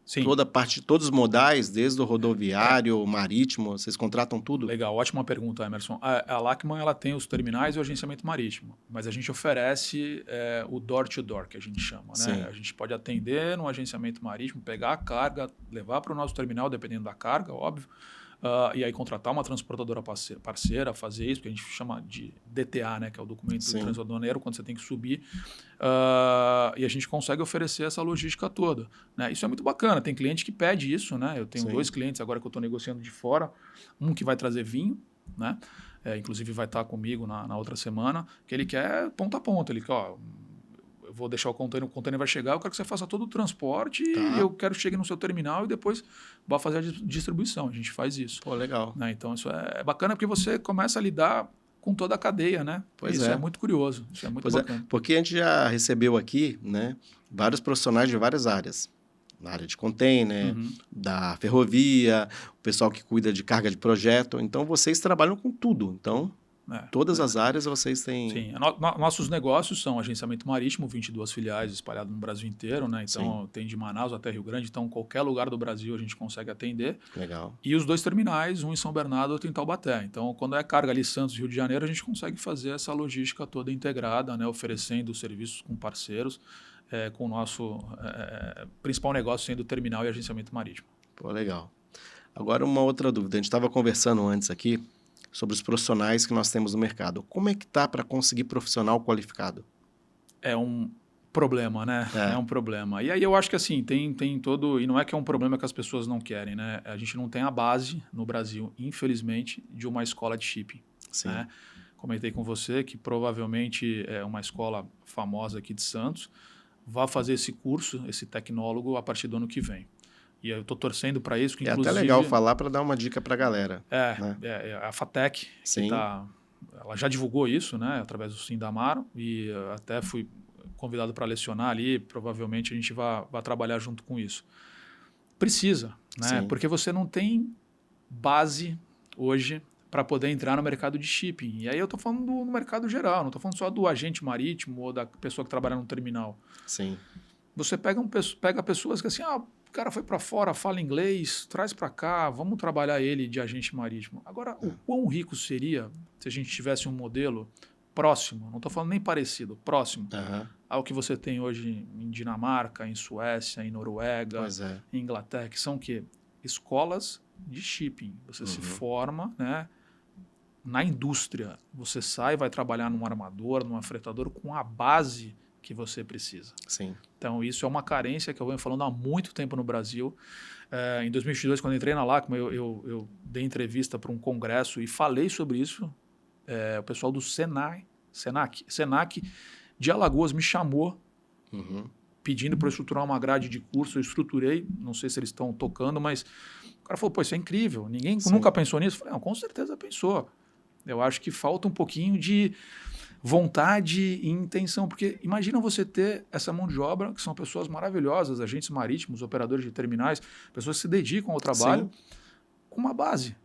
Sim. Toda parte, todos os modais, desde o rodoviário, marítimo, vocês contratam tudo? Legal, ótima pergunta, Emerson. A Lachman ela tem os terminais e o agenciamento marítimo, mas a gente oferece o door-to-door, que a gente chama. Né? A gente pode atender no agenciamento marítimo, pegar a carga, levar para o nosso terminal, dependendo da carga, óbvio, e aí contratar uma transportadora parceira, fazer isso, que a gente chama de DTA, né, que é o documento transaduaneiro, quando você tem que subir, e a gente consegue oferecer essa logística toda. Né? Isso é muito bacana, tem cliente que pede isso, né? Eu tenho 2 clientes agora que eu estou negociando de fora, um que vai trazer vinho, né? Inclusive vai estar comigo na outra semana, que ele quer ponta a ponta, ele quer, eu vou deixar o container vai chegar, eu quero que você faça todo o transporte e eu quero que chegue no seu terminal e depois vá fazer a distribuição. A gente faz isso. Pô, legal. Né? Então, isso é bacana porque você começa a lidar com toda a cadeia, né? Isso é muito curioso, isso é muito bacana. Porque a gente já recebeu aqui, né, vários profissionais de várias áreas. Na área de container, da ferrovia, o pessoal que cuida de carga de projeto. Então, vocês trabalham com tudo. Então... todas as áreas vocês têm... Sim, nossos negócios são agenciamento marítimo, 22 filiais espalhadas no Brasil inteiro, né? Então tem de Manaus até Rio Grande, então qualquer lugar do Brasil a gente consegue atender. Legal. E os 2 terminais, um em São Bernardo e outro em Taubaté. Então quando é carga ali Santos, Rio de Janeiro, a gente consegue fazer essa logística toda integrada, né? Oferecendo serviços com parceiros, com o nosso principal negócio sendo terminal e agenciamento marítimo. Pô, legal. Agora uma outra dúvida, a gente estava conversando antes aqui, sobre os profissionais que nós temos no mercado. Como é que tá para conseguir profissional qualificado? É um problema, né? É um problema. E aí eu acho que assim, tem todo... E não é que é um problema que as pessoas não querem, né? A gente não tem a base no Brasil, infelizmente, de uma escola de shipping. Sim. Né? Comentei com você que provavelmente é uma escola famosa aqui de Santos vai fazer esse curso, esse tecnólogo, a partir do ano que vem. E eu estou torcendo para isso. Que, é inclusive, até legal falar para dar uma dica para a galera. A FATEC, ela já divulgou isso, né, através do Sindamar, e até fui convidado para lecionar ali, provavelmente a gente vai trabalhar junto com isso. Precisa, né, porque você não tem base hoje para poder entrar no mercado de shipping. E aí eu estou falando no mercado geral, não estou falando só do agente marítimo ou da pessoa que trabalha no terminal. Sim. Você pega pessoas que assim, o cara foi para fora, fala inglês, traz para cá, vamos trabalhar ele de agente marítimo. Agora, o quão rico seria se a gente tivesse um modelo próximo, não estou falando nem parecido, próximo ao que você tem hoje em Dinamarca, em Suécia, em Noruega, em Inglaterra, que são o quê? Escolas de shipping. Você se forma, né, na indústria. Você sai, vai trabalhar num armador, num afretador com a base que você precisa. Sim. Então, isso é uma carência que eu venho falando há muito tempo no Brasil. Em 2022, quando eu entrei na Lachman, eu dei entrevista para um congresso e falei sobre isso. O pessoal do Senac de Alagoas me chamou pedindo para eu estruturar uma grade de curso. Eu estruturei, não sei se eles estão tocando, mas o cara falou, pô, isso é incrível. Ninguém nunca pensou nisso. Eu falei, não, com certeza pensou. Eu acho que falta um pouquinho de vontade e intenção, porque imagina você ter essa mão de obra, que são pessoas maravilhosas, agentes marítimos, operadores de terminais, pessoas que se dedicam ao trabalho com uma base.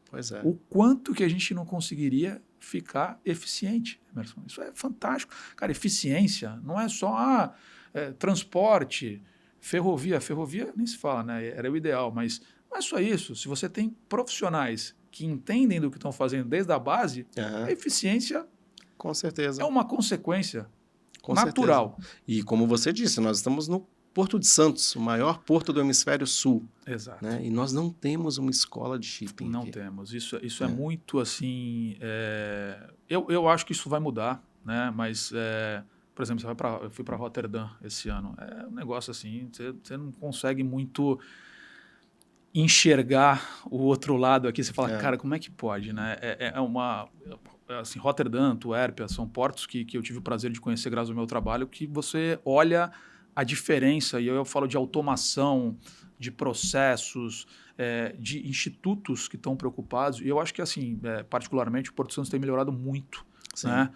Pois é. O quanto que a gente não conseguiria ficar eficiente, Emerson? Isso é fantástico. Cara, eficiência não é só transporte, ferrovia. Ferrovia nem se fala, né? Era o ideal, mas Não é só isso. Se você tem profissionais que entendem do que estão fazendo desde a base, a eficiência Com certeza. é uma consequência Com natural. certeza. E como você disse, nós estamos no Porto de Santos, o maior porto do hemisfério sul. Exato. Né? E nós não temos uma escola de shipping. Não aqui. temos. Isso é muito assim. Eu acho que isso vai mudar, né? Mas, por exemplo, eu fui para Rotterdam esse ano. É um negócio assim, você não consegue muito enxergar o outro lado aqui. Você fala, cara, como é que pode, né? Assim, Rotterdam, Antuérpia, são portos que eu tive o prazer de conhecer graças ao meu trabalho, que você olha a diferença, e eu falo de automação, de processos, de institutos que estão preocupados, e eu acho que, assim, particularmente, o Porto Santos tem melhorado muito. Né?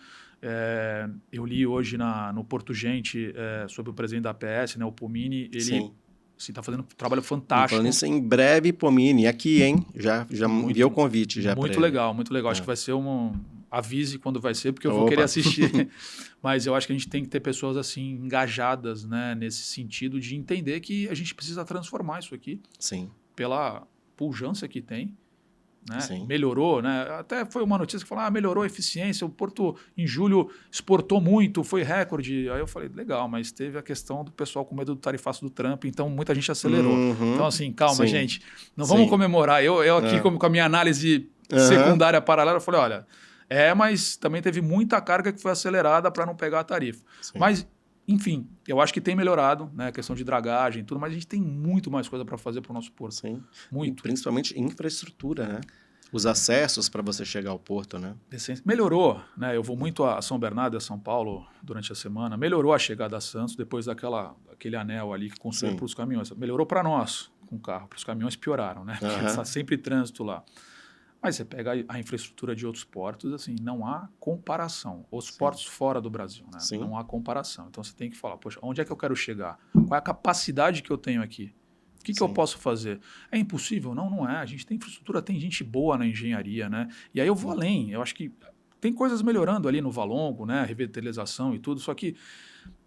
Eu li hoje no Porto Gente sobre o presidente da APS, né, o Pomini, ele está fazendo um trabalho fantástico. Falando isso, em breve, Pomini, aqui, hein? Já enviou o convite. Muito legal, muito legal. Acho que vai ser avise quando vai ser, porque eu vou querer assistir. Mas eu acho que a gente tem que ter pessoas assim engajadas, né, nesse sentido de entender que a gente precisa transformar isso aqui. Sim. Pela pujança que tem. Né? Sim. Melhorou, né? Até foi uma notícia que falou, melhorou a eficiência, o Porto em julho exportou muito, foi recorde. Aí eu falei, legal, mas teve a questão do pessoal com medo do tarifaço do Trump, então muita gente acelerou. Então assim, calma, gente, não vamos comemorar. Eu aqui com a minha análise secundária paralela, eu falei, olha, mas também teve muita carga que foi acelerada para não pegar a tarifa. Sim. Mas, enfim, eu acho que tem melhorado, né? A questão de dragagem e tudo, mas a gente tem muito mais coisa para fazer para o nosso porto. Sim. Muito. E principalmente infraestrutura, né? Os acessos para você chegar ao porto, né? Melhorou, né? Eu vou muito a São Bernardo e a São Paulo durante a semana. Melhorou a chegada a Santos depois daquele anel ali que construiu para os caminhões. Melhorou para nós com o carro, para os caminhões pioraram, né? Porque está sempre trânsito lá. Mas você pega a infraestrutura de outros portos, assim, não há comparação. Os portos fora do Brasil, né? Não há comparação. Então você tem que falar, poxa, onde é que eu quero chegar? Qual é a capacidade que eu tenho aqui? O que eu posso fazer? É impossível? Não, não é. A gente tem infraestrutura, tem gente boa na engenharia, né? E aí eu vou além. Eu acho que tem coisas melhorando ali no Valongo, né? Revitalização e tudo, só que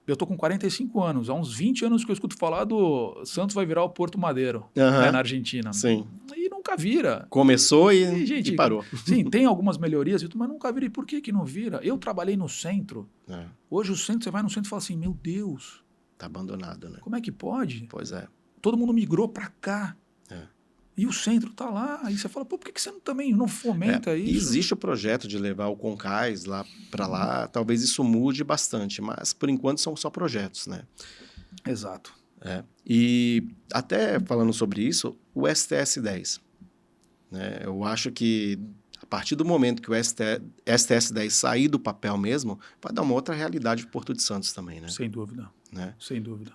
eu tô com 45 anos. Há uns 20 anos que eu escuto falar do Santos vai virar o Porto Madeiro, né, na Argentina. Sim. E nunca vira. Começou e parou. Sim, tem algumas melhorias, mas nunca vira. E por que não vira? Eu trabalhei no centro. Hoje o centro, você vai no centro e fala assim, meu Deus. Tá abandonado, né? Como é que pode? Pois é. Todo mundo migrou para cá. E o centro está lá. Aí você fala, por que você também não fomenta isso? Existe o projeto de levar o Concais lá para lá. Talvez isso mude bastante, mas por enquanto são só projetos, né? Exato. E até falando sobre isso, o STS-10. Né? Eu acho que a partir do momento que o STS-10 sair do papel mesmo, vai dar uma outra realidade para o Porto de Santos também, né? Sem dúvida. Né? Sem dúvida.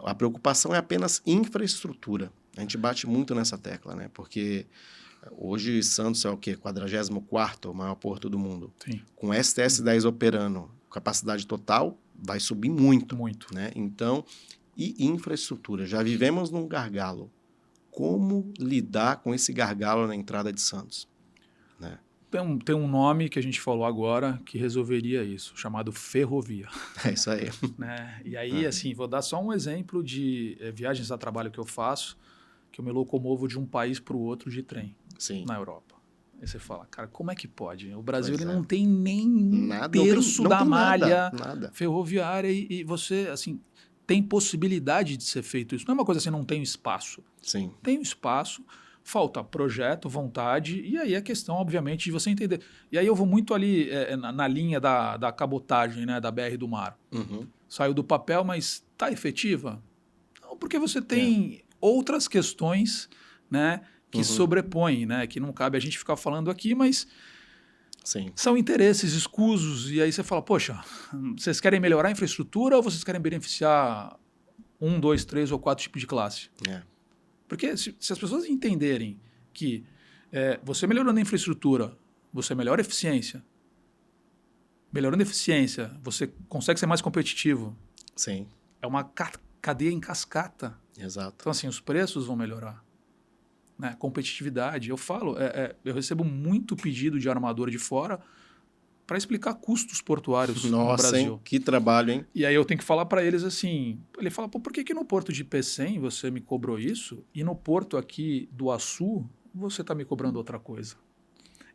A preocupação é apenas infraestrutura. A gente bate muito nessa tecla, né? Porque hoje Santos é o quê? 44º maior porto do mundo. Sim. Com o STS-10 operando, capacidade total vai subir muito. Muito. Né? Então, e infraestrutura. Já vivemos num gargalo. Como lidar com esse gargalo na entrada de Santos? Né? Tem um nome que a gente falou agora que resolveria isso, chamado ferrovia. É isso aí. Né? E aí, assim, vou dar só um exemplo de viagens a trabalho que eu faço, que eu me locomovo de um país para o outro de trem, na Europa. Aí você fala, cara, como é que pode? O Brasil ele não tem nem um terço da malha ferroviária e você, assim, tem possibilidade de ser feito isso. Não é uma coisa assim, não tem espaço. Sim. Tem espaço, falta projeto, vontade, e aí a questão, obviamente, de você entender. E aí eu vou muito ali na linha da cabotagem, né, da BR do Mar. Saiu do papel, mas está efetiva? Não, porque você tem outras questões, né, que sobrepõem, né, que não cabe a gente ficar falando aqui, mas são interesses escusos. E aí você fala, poxa, vocês querem melhorar a infraestrutura ou vocês querem beneficiar 1, 2, 3 ou 4 tipos de classe? Porque se as pessoas entenderem que você melhorando a infraestrutura, você melhora a eficiência. Melhorando a eficiência, você consegue ser mais competitivo. Sim. É uma cadeia em cascata. Exato. Então, assim, os preços vão melhorar. Né? Competitividade. Eu falo, eu recebo muito pedido de armador de fora para explicar custos portuários no Nossa, Brasil. hein? Que trabalho, hein? E aí eu tenho que falar para eles assim, ele fala, pô, por que no porto de Pecém você me cobrou isso e no porto aqui do Açu você está me cobrando outra coisa?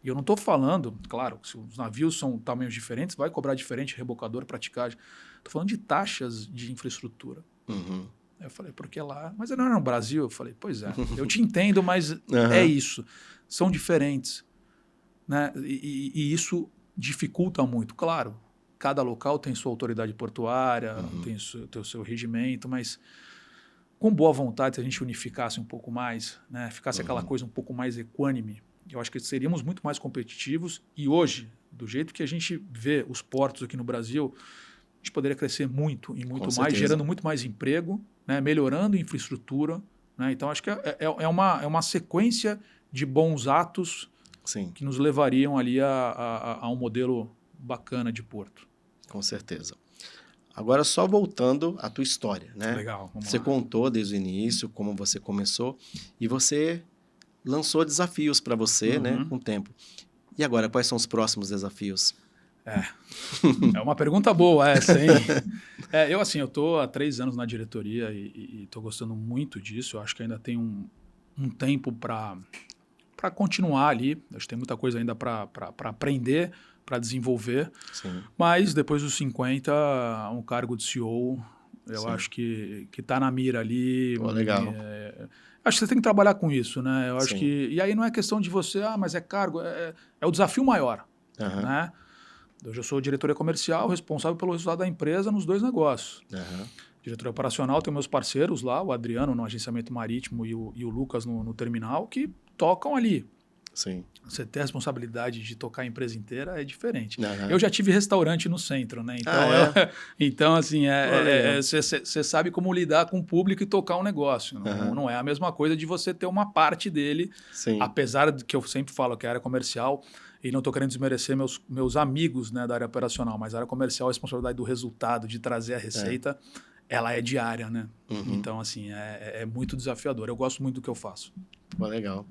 E eu não estou falando, claro, se os navios são tamanhos diferentes, vai cobrar diferente, rebocador, praticagem. Estou falando de taxas de infraestrutura. Uhum. Aí eu falei, porque lá... Mas não era no Brasil? Eu falei, pois é, eu te entendo, mas Uhum. é isso. São diferentes. Né? E isso dificulta muito. Claro, cada local tem sua autoridade portuária, tem o seu regimento, mas com boa vontade, se a gente unificasse um pouco mais, né? Ficasse aquela coisa um pouco mais equânime, eu acho que seríamos muito mais competitivos. E hoje, do jeito que a gente vê os portos aqui no Brasil, a gente poderia crescer muito e muito Com mais, certeza. gerando muito mais emprego, né? Melhorando a infraestrutura. Né? Então, acho que é uma sequência de bons atos Sim, que nos levariam ali a um modelo bacana de porto. com certeza. Agora, só voltando à tua história, né? Legal, vamos Você lá. contou desde o início como você começou e você lançou desafios para você, né, com o tempo. E agora, quais são os próximos desafios? É uma pergunta boa essa, hein? Eu tô há 3 anos na diretoria e tô gostando muito disso. Eu acho que ainda tem um tempo para continuar ali. Acho que tem muita coisa ainda para aprender, para desenvolver. Sim. Mas depois dos 50, um cargo de CEO, eu Sim. acho que tá na mira ali. Pô, legal. Acho que você tem que trabalhar com isso, né? Eu acho Sim. que... E aí não é questão de você, mas é cargo, é o desafio maior, Aham. né? Hoje eu sou diretoria comercial, responsável pelo resultado da empresa nos 2 negócios. Aham. Diretoria operacional, tem meus parceiros lá, o Adriano no agenciamento marítimo e o Lucas no terminal, que tocam ali. Sim. Você ter a responsabilidade de tocar a empresa inteira é diferente. Aham. Eu já tive restaurante no centro, né? Então, então assim, legal. você sabe como lidar com o público e tocar um negócio. Aham. Não é a mesma coisa de você ter uma parte dele, Sim. apesar de que eu sempre falo que a área comercial, e não estou querendo desmerecer meus amigos, né, da área operacional, mas a área comercial, a responsabilidade do resultado, de trazer a receita, ela é diária, né? Então, assim, é muito desafiador. Eu gosto muito do que eu faço. Pô, legal.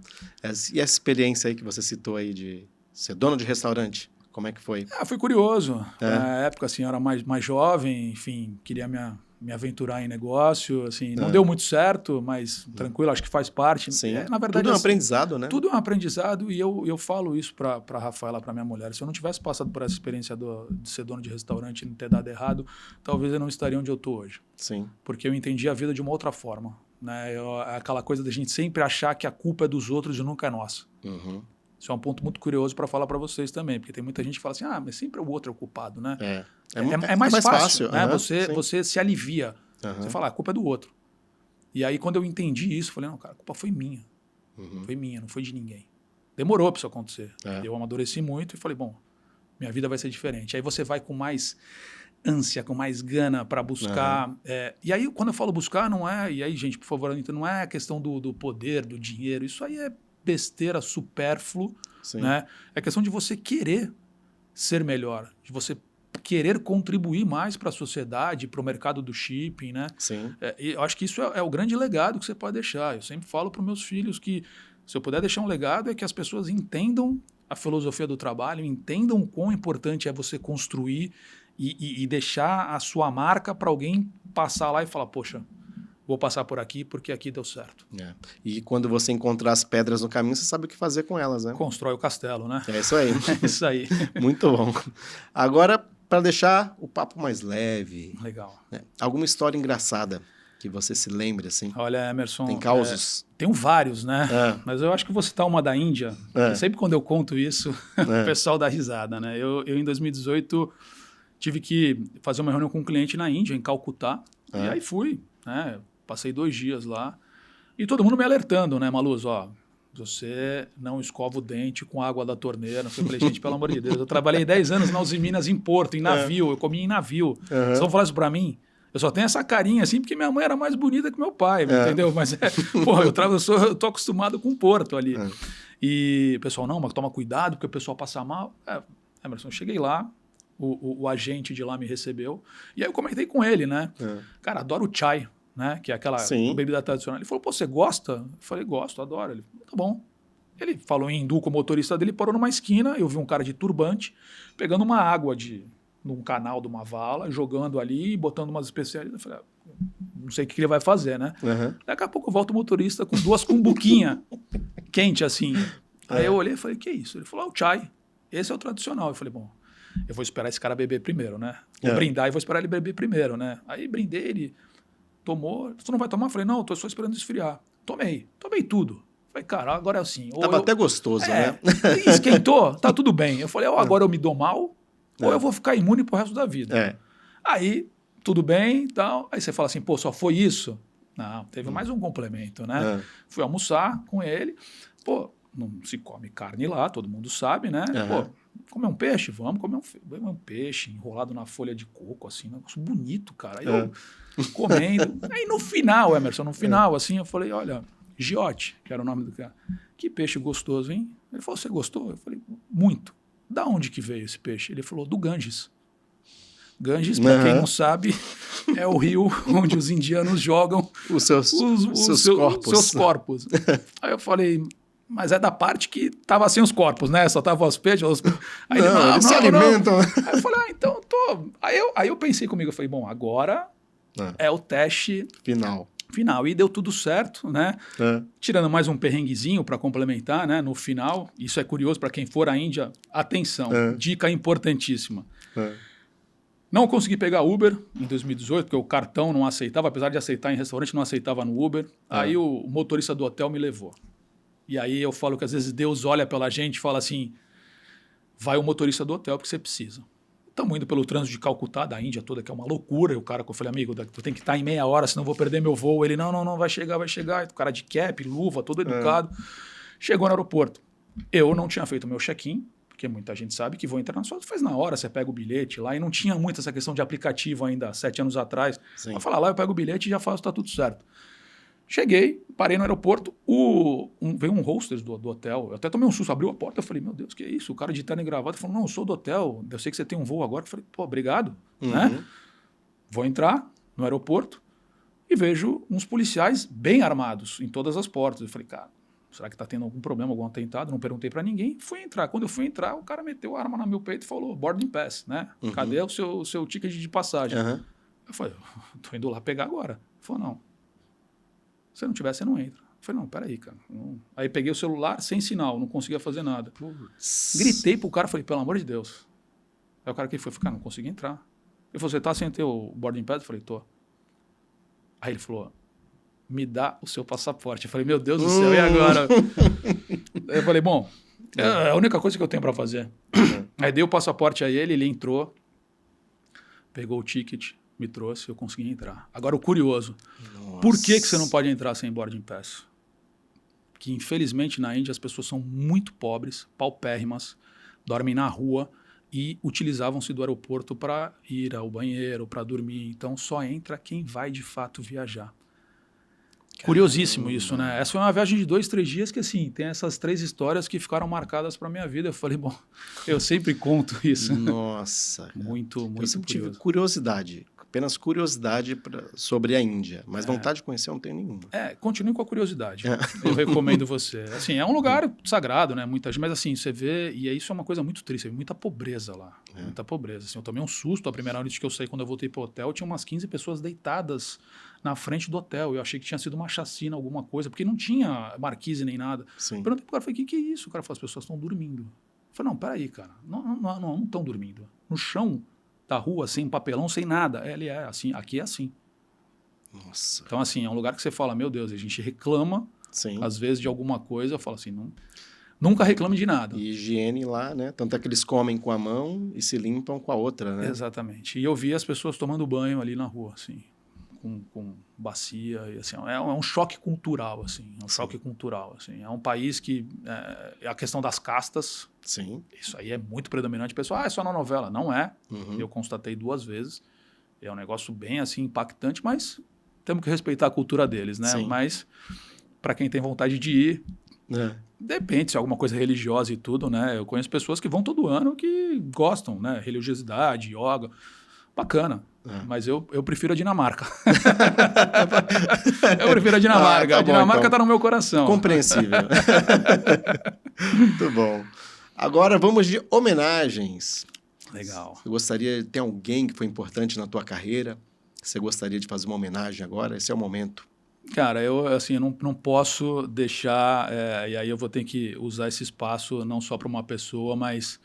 E essa experiência aí que você citou aí de ser dono de restaurante, como é que foi? Fui curioso. Na época, assim, eu era mais jovem, enfim, queria me aventurar em negócio, assim, não deu muito certo, mas tranquilo, acho que faz parte. Sim. Na verdade, tudo é um assim, aprendizado, né? tudo é um aprendizado e eu falo isso para a Rafaela, para minha mulher. Se eu não tivesse passado por essa experiência de ser dono de restaurante e não ter dado errado, talvez eu não estaria onde eu estou hoje. Sim. Porque eu entendi a vida de uma outra forma. Né? Aquela coisa da gente sempre achar que a culpa é dos outros e nunca é nossa. Uhum. Isso é um ponto muito curioso para falar para vocês também, porque tem muita gente que fala assim, mas sempre o outro é o culpado, né? É mais fácil, né? Aham, Você se alivia. Aham. Você fala, a culpa é do outro. E aí, quando eu entendi isso, eu falei, não, cara, a culpa foi minha. Uhum. Foi minha, não foi de ninguém. Demorou para isso acontecer. É. Eu amadureci muito e falei, bom, minha vida vai ser diferente. Aí você vai com mais ânsia, com mais gana para buscar. E aí, quando eu falo buscar, não é... E aí, gente, por favor, Anitta, não é a questão do poder, do dinheiro. Isso aí é besteira, supérfluo. Sim. Né? É questão de você querer ser melhor, de você querer contribuir mais para a sociedade, para o mercado do shipping, né? Sim. E eu acho que isso é o grande legado que você pode deixar. Eu sempre falo para os meus filhos que se eu puder deixar um legado é que as pessoas entendam a filosofia do trabalho, entendam o quão importante é você construir e deixar a sua marca para alguém passar lá e falar, poxa, vou passar por aqui porque aqui deu certo. E quando você encontrar as pedras no caminho, você sabe o que fazer com elas, né? Constrói o castelo, né? É isso aí. É isso aí. Muito bom. Agora, para deixar o papo mais leve, Legal. né? Alguma história engraçada que você se lembre, assim? Olha, Emerson... Tem causos? Tenho vários, né? Mas eu acho que vou citar uma da Índia. Sempre quando eu conto isso, o pessoal dá risada, né? Eu, em 2018, tive que fazer uma reunião com um cliente na Índia, em Calcutá. E aí fui, né? Passei 2 dias lá. E todo mundo me alertando, né, Maluz? Ó, você não escova o dente com água da torneira. Eu falei, gente, pelo amor de Deus. Eu trabalhei 10 anos na Uzi Minas em Porto, em navio. Eu comia em navio. Vocês vão falar isso pra mim? Eu só tenho essa carinha assim porque minha mãe era mais bonita que meu pai, entendeu? Mas, eu tô acostumado com Porto ali. E o pessoal, não, mas toma cuidado porque o pessoal passa mal. Emerson, eu cheguei lá, o agente de lá me recebeu. E aí eu comentei com ele, né? Cara, adoro o chai. Né? Que é aquela bebida tradicional. Ele falou, pô, você gosta? Eu falei, gosto, adoro. Ele falou, tá bom. Ele falou em hindu com o motorista dele, parou numa esquina, eu vi um cara de turbante pegando uma água num canal de uma vala, jogando ali e botando umas especiarias. Eu falei, não sei o que ele vai fazer, né? Uhum. Daqui a pouco volta o motorista com 2 cumbuquinhas quente assim. Aí eu olhei e falei, que isso? Ele falou, o chai. Esse é o tradicional. Eu falei, bom, eu vou esperar esse cara beber primeiro, né? Vou brindar e vou esperar ele beber primeiro, né? Aí brindei, ele tomou. Você não vai tomar? Eu falei, não, eu tô só esperando esfriar. Tomei tudo. Falei, cara, agora é assim. Tava até gostoso, né? Esquentou, tá tudo bem. Eu falei, ou agora eu me dou mal, ou eu vou ficar imune pro resto da vida. Aí, tudo bem e tal. Aí você fala assim, pô, só foi isso? Não, teve mais um complemento, né? Fui almoçar com ele. Pô, não se come carne lá, todo mundo sabe, né? Pô, comer um peixe? Vamos comer um peixe enrolado na folha de coco, assim, um negócio bonito, cara. Aí eu comendo. Aí no final, Emerson, assim, eu falei, olha, Giote, que era o nome do cara, que peixe gostoso, hein? Ele falou, você gostou? Eu falei, muito. Da onde que veio esse peixe? Ele falou, do Ganges. Ganges, para quem não sabe, é o rio onde os indianos jogam os seus corpos. Aí eu falei, mas é da parte que tava sem os corpos, né? Só tava os peixes. Aí eles se alimentam. Aí eu falei, então tô. Aí eu pensei comigo, eu falei, bom, agora é o teste final. E deu tudo certo, né? Tirando mais um perrenguezinho para complementar, né? No final, isso é curioso para quem for à Índia. Atenção, dica importantíssima. Não consegui pegar Uber em 2018, porque o cartão não aceitava, apesar de aceitar em restaurante, não aceitava no Uber. Aí o motorista do hotel me levou. E aí eu falo que às vezes Deus olha pela gente e fala assim, vai o motorista do hotel porque você precisa. Estamos indo pelo trânsito de Calcutá, da Índia toda, que é uma loucura. E o cara que eu falei, amigo, tu tem que estar em meia hora, senão eu vou perder meu voo. Ele, não, vai chegar. E o cara de cap, luva, todo educado. Chegou no aeroporto. Eu não tinha feito o meu check-in, porque muita gente sabe que vou entrar só faz na hora, você pega o bilhete lá. E não tinha muito essa questão de aplicativo ainda, 7 anos atrás. Vai falar lá, eu pego o bilhete e já faço, tá tudo certo. Cheguei, parei no aeroporto, veio um hostess do hotel, eu até tomei um susto, abriu a porta, eu falei, meu Deus, que é isso? O cara de terno e gravata falou, não, eu sou do hotel, eu sei que você tem um voo agora. Eu falei, pô, obrigado, né? Vou entrar no aeroporto e vejo uns policiais bem armados em todas as portas. Eu falei, cara, será que tá tendo algum problema, algum atentado? Não perguntei para ninguém, fui entrar. Quando eu fui entrar, o cara meteu a arma no meu peito e falou, boarding pass, né? Cadê o seu ticket de passagem? Eu falei, tô indo lá pegar agora. Ele falou, não. Se não tiver, você não entra. Eu falei, não, peraí, cara. Não. Aí peguei o celular sem sinal, não conseguia fazer nada. Gritei pro cara, falei, pelo amor de Deus. Aí o cara que foi, cara, não consegui entrar. Ele falou, você tá sem ter o boarding pass? Eu falei, tô. Aí ele falou, me dá o seu passaporte. Eu falei, meu Deus do céu, e agora? Aí eu falei, bom, é a única coisa que eu tenho para fazer. Aí dei o passaporte a ele entrou, pegou o ticket, me trouxe, eu consegui entrar. Agora, o curioso, por que você não pode entrar sem boarding pass? Que, infelizmente, na Índia, as pessoas são muito pobres, paupérrimas, dormem na rua e utilizavam-se do aeroporto para ir ao banheiro, para dormir. Então, só entra quem vai, de fato, viajar. Curiosíssimo isso, né? Essa foi uma viagem de 2, 3 dias que, assim, tem essas 3 histórias que ficaram marcadas para minha vida. Eu falei, bom, eu sempre conto isso. Nossa. Muito eu sempre tive curioso. Curiosidade, apenas curiosidade sobre a Índia, mas vontade de conhecer eu não tenho nenhuma. Continue com a curiosidade. Eu recomendo você. Assim, é um lugar sagrado, né? Muita gente, mas assim, você vê, e isso é uma coisa muito triste, muita pobreza lá. Muita pobreza. Assim, eu tomei um susto a primeira noite que eu saí, quando eu voltei pro hotel, tinha umas 15 pessoas deitadas na frente do hotel. Eu achei que tinha sido uma chacina, alguma coisa, porque não tinha marquise nem nada. Sim. Perguntei pro cara, falei, o que é isso? O cara falou, as pessoas estão dormindo. Eu falei, não, peraí, cara, não estão dormindo. No chão da rua, sem papelão, sem nada. Ele é assim, aqui é assim. Nossa. Então, assim, é um lugar que você fala, meu Deus, a gente reclama, às vezes, de alguma coisa. Eu falo assim, nunca reclame de nada. E higiene lá, né? Tanto é que eles comem com a mão e se limpam com a outra, né? Exatamente. E eu vi as pessoas tomando banho ali na rua, assim, com bacia. E, assim, é um choque cultural, assim. É um choque cultural, assim. É um país que... a questão das castas... Sim. Isso aí é muito predominante. O pessoal, é só na novela. Não é. Eu constatei 2 vezes. É um negócio bem, assim, impactante, mas temos que respeitar a cultura deles, né? Sim. Mas, para quem tem vontade de ir, depende se é alguma coisa religiosa e tudo, né? Eu conheço pessoas que vão todo ano que gostam, né? Religiosidade, yoga. Bacana. Mas eu prefiro a Dinamarca. Eu prefiro a Dinamarca. Tá a Dinamarca bom, está no meu coração. Compreensível. Muito bom. Agora vamos de homenagens. Legal. Você gostaria, tem alguém que foi importante na tua carreira? Você gostaria de fazer uma homenagem agora? Esse é o momento. Cara, eu não posso deixar, e aí eu vou ter que usar esse espaço não só para uma pessoa, mas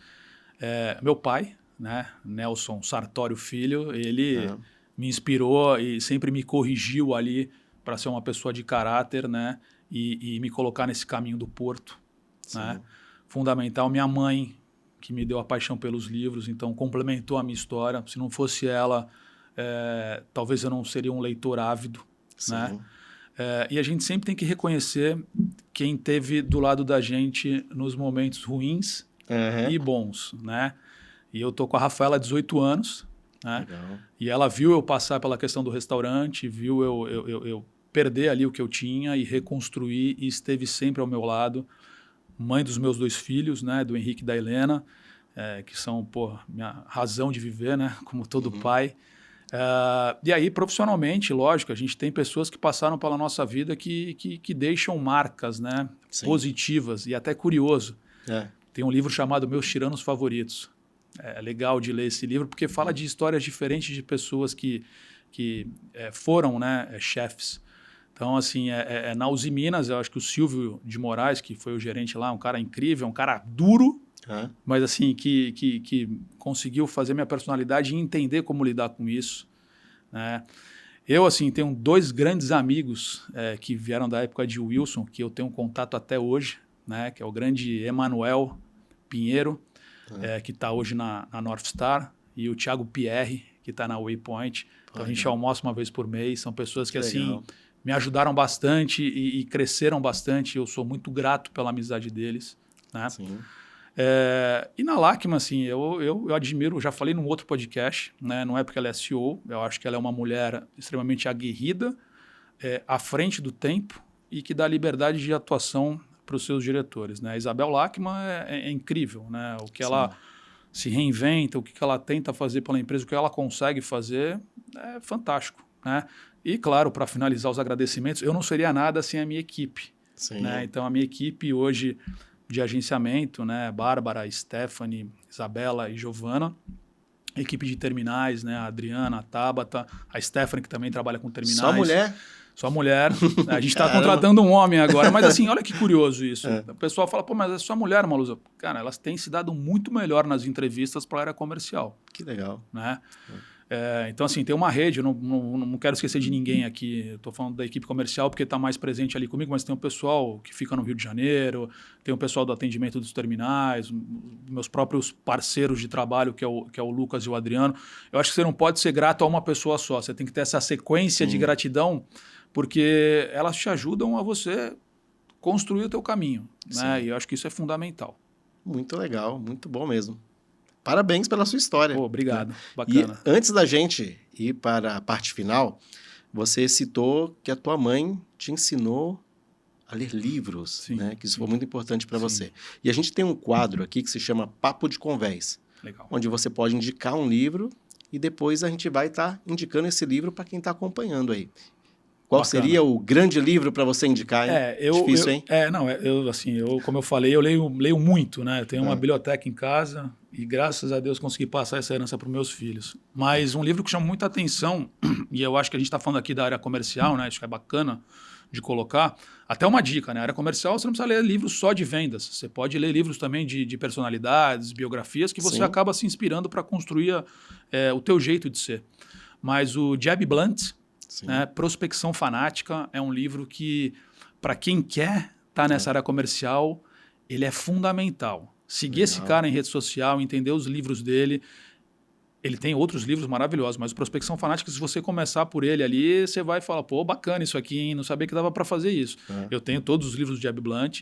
meu pai, né, Nelson Sartório Filho, ele me inspirou e sempre me corrigiu ali para ser uma pessoa de caráter, né, e me colocar nesse caminho do Porto, né? Fundamental. Minha mãe, que me deu a paixão pelos livros, então complementou a minha história. Se não fosse ela, talvez eu não seria um leitor ávido, né? E a gente sempre tem que reconhecer quem esteve do lado da gente nos momentos ruins e bons, né? E eu tô com a Rafaela há 18 anos, né? E ela viu eu passar pela questão do restaurante, viu eu perder ali o que eu tinha e reconstruir, e esteve sempre ao meu lado. Mãe dos meus 2 filhos, né? Do Henrique e da Helena, que são, minha razão de viver, né? Como todo pai. E aí, profissionalmente, lógico, a gente tem pessoas que passaram pela nossa vida que deixam marcas, né, positivas, e até curioso. Tem um livro chamado Meus Tiranos Favoritos. É legal de ler esse livro, porque fala de histórias diferentes de pessoas que foram, né, chefes. Então, assim, na Uzi Minas, eu acho que o Silvio de Moraes, que foi o gerente lá, um cara incrível, um cara duro, mas assim, que conseguiu fazer minha personalidade e entender como lidar com isso, né? Eu, assim, tenho 2 grandes amigos que vieram da época de Wilson, que eu tenho contato até hoje, né? Que é o grande Emanuel Pinheiro, que está hoje na North Star, e o Thiago Pierre, que está na Waypoint. Então, a gente almoça uma vez por mês. São pessoas que assim, me ajudaram bastante e cresceram bastante. Eu sou muito grato pela amizade deles, né? E na Lachman, assim, eu admiro, já falei num outro podcast, né? Não é porque ela é CEO, eu acho que ela é uma mulher extremamente aguerrida, à frente do tempo, e que dá liberdade de atuação para os seus diretores, né? A Isabel Lachman é incrível, né? O que ela se reinventa, o que ela tenta fazer pela empresa, o que ela consegue fazer, é fantástico, né? E, claro, para finalizar os agradecimentos, eu não seria nada sem a minha equipe, né? Então, a minha equipe hoje de agenciamento, né? Bárbara, Stephanie, Isabela e Giovana. Equipe de terminais, né? A Adriana, a Tabata, a Stephanie, que também trabalha com terminais. Só mulher? Só mulher. A gente está contratando um homem agora. Mas assim, olha que curioso isso. O pessoal fala, mas é só mulher, Maluza. Cara, elas têm se dado muito melhor nas entrevistas para a área comercial. Que legal. Né? Então, assim, tem uma rede, eu não quero esquecer de ninguém aqui. Estou falando da equipe comercial porque está mais presente ali comigo, mas tem um pessoal que fica no Rio de Janeiro, tem um pessoal do atendimento dos terminais, meus próprios parceiros de trabalho, que é o Lucas e o Adriano. Eu acho que você não pode ser grato a uma pessoa só, você tem que ter essa sequência de gratidão, porque elas te ajudam a você construir o teu caminho, né? E eu acho que isso é fundamental. Muito legal, muito bom mesmo. Parabéns pela sua história. Obrigado, né? bacana. E antes da gente ir para a parte final, você citou que a tua mãe te ensinou a ler livros, né? Que isso foi muito importante para você. E a gente tem um quadro aqui que se chama Papo de Convés, onde você pode indicar um livro e depois a gente vai estar indicando esse livro para quem está acompanhando aí. Qual seria o grande livro para você indicar, hein? Difícil, hein? Como eu falei, eu leio muito, né? Eu tenho uma biblioteca em casa e, graças a Deus, consegui passar essa herança para os meus filhos. Mas um livro que chama muita atenção, e eu acho que a gente está falando aqui da área comercial, né? Acho que é bacana de colocar. Até uma dica, né? A área comercial, você não precisa ler livros só de vendas. Você pode ler livros também de personalidades, biografias, que você acaba se inspirando para construir o teu jeito de ser. Mas o Jeb Blunt, né? Prospecção Fanática, é um livro que, para quem quer estar nessa área comercial, ele é fundamental. Seguir esse cara em rede social, entender os livros dele. Ele tem outros livros maravilhosos, mas o Prospecção Fanática, se você começar por ele ali, você vai falar, pô, bacana isso aqui, hein? Não sabia que dava para fazer isso. Eu tenho todos os livros do Jeb Blunt,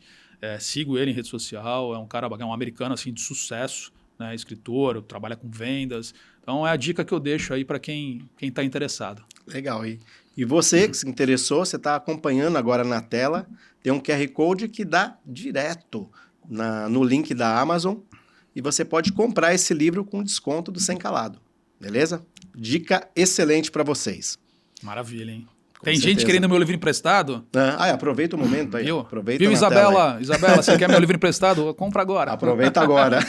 sigo ele em rede social, é um cara, um americano assim, de sucesso, né? Escritor, trabalha com vendas. Então é a dica que eu deixo aí para quem está interessado. Legal. E você que se interessou, você está acompanhando agora na tela, tem um QR Code que dá direto no link da Amazon e você pode comprar esse livro com desconto do Sem Calado. Beleza? Dica excelente para vocês. Maravilha, hein? Com Tem certeza. gente querendo meu livro emprestado? Aproveita o momento aí. Viu? Aproveita Viu, na tela aí. Isabela? Isabela, você quer meu livro emprestado? Compra agora. Aproveita agora.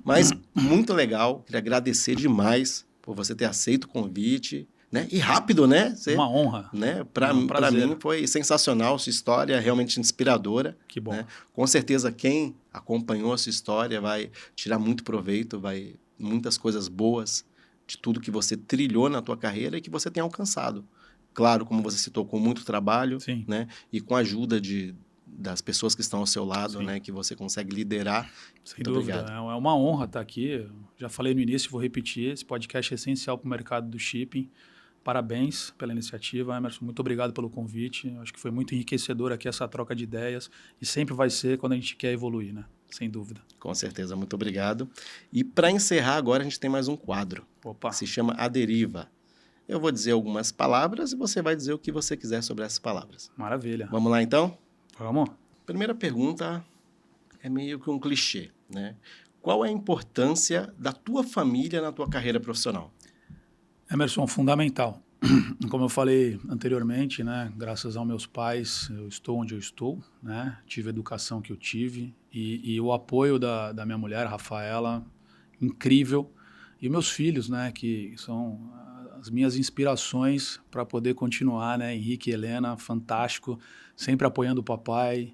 Mas muito legal. Queria agradecer demais por você ter aceito o convite. Né? E rápido, né? Uma honra. Né? Para Um prazer. mim foi sensacional. Sua história é realmente inspiradora. Que bom. Né? Com certeza quem acompanhou a sua história vai tirar muito proveito, vai muitas coisas boas de tudo que você trilhou na tua carreira e que você tem alcançado. Claro, como você citou, com muito trabalho, Sim. né? E com a ajuda das pessoas que estão ao seu lado, Sim. né? Que você consegue liderar. Sem Muito dúvida. obrigado. É uma honra estar aqui. Eu já falei no início, vou repetir. Esse podcast é essencial para o mercado do shipping. Parabéns pela iniciativa, Emerson. Muito obrigado pelo convite. Acho que foi muito enriquecedor aqui essa troca de ideias. E sempre vai ser quando a gente quer evoluir, né? Sem dúvida. Com certeza, muito obrigado. E para encerrar agora, a gente tem mais um quadro. Opa. Se chama A Deriva. Eu vou dizer algumas palavras e você vai dizer o que você quiser sobre essas palavras. Maravilha. Vamos lá, então? Vamos? Primeira pergunta é meio que um clichê, né? Qual é a importância da tua família na tua carreira profissional? Emerson, fundamental. Como eu falei anteriormente, né, graças aos meus pais, eu estou onde eu estou, né, tive a educação que eu tive e o apoio da minha mulher, Rafaela, incrível, e meus filhos, né, que são as minhas inspirações para poder continuar, né, Henrique e Helena, fantástico, sempre apoiando o papai,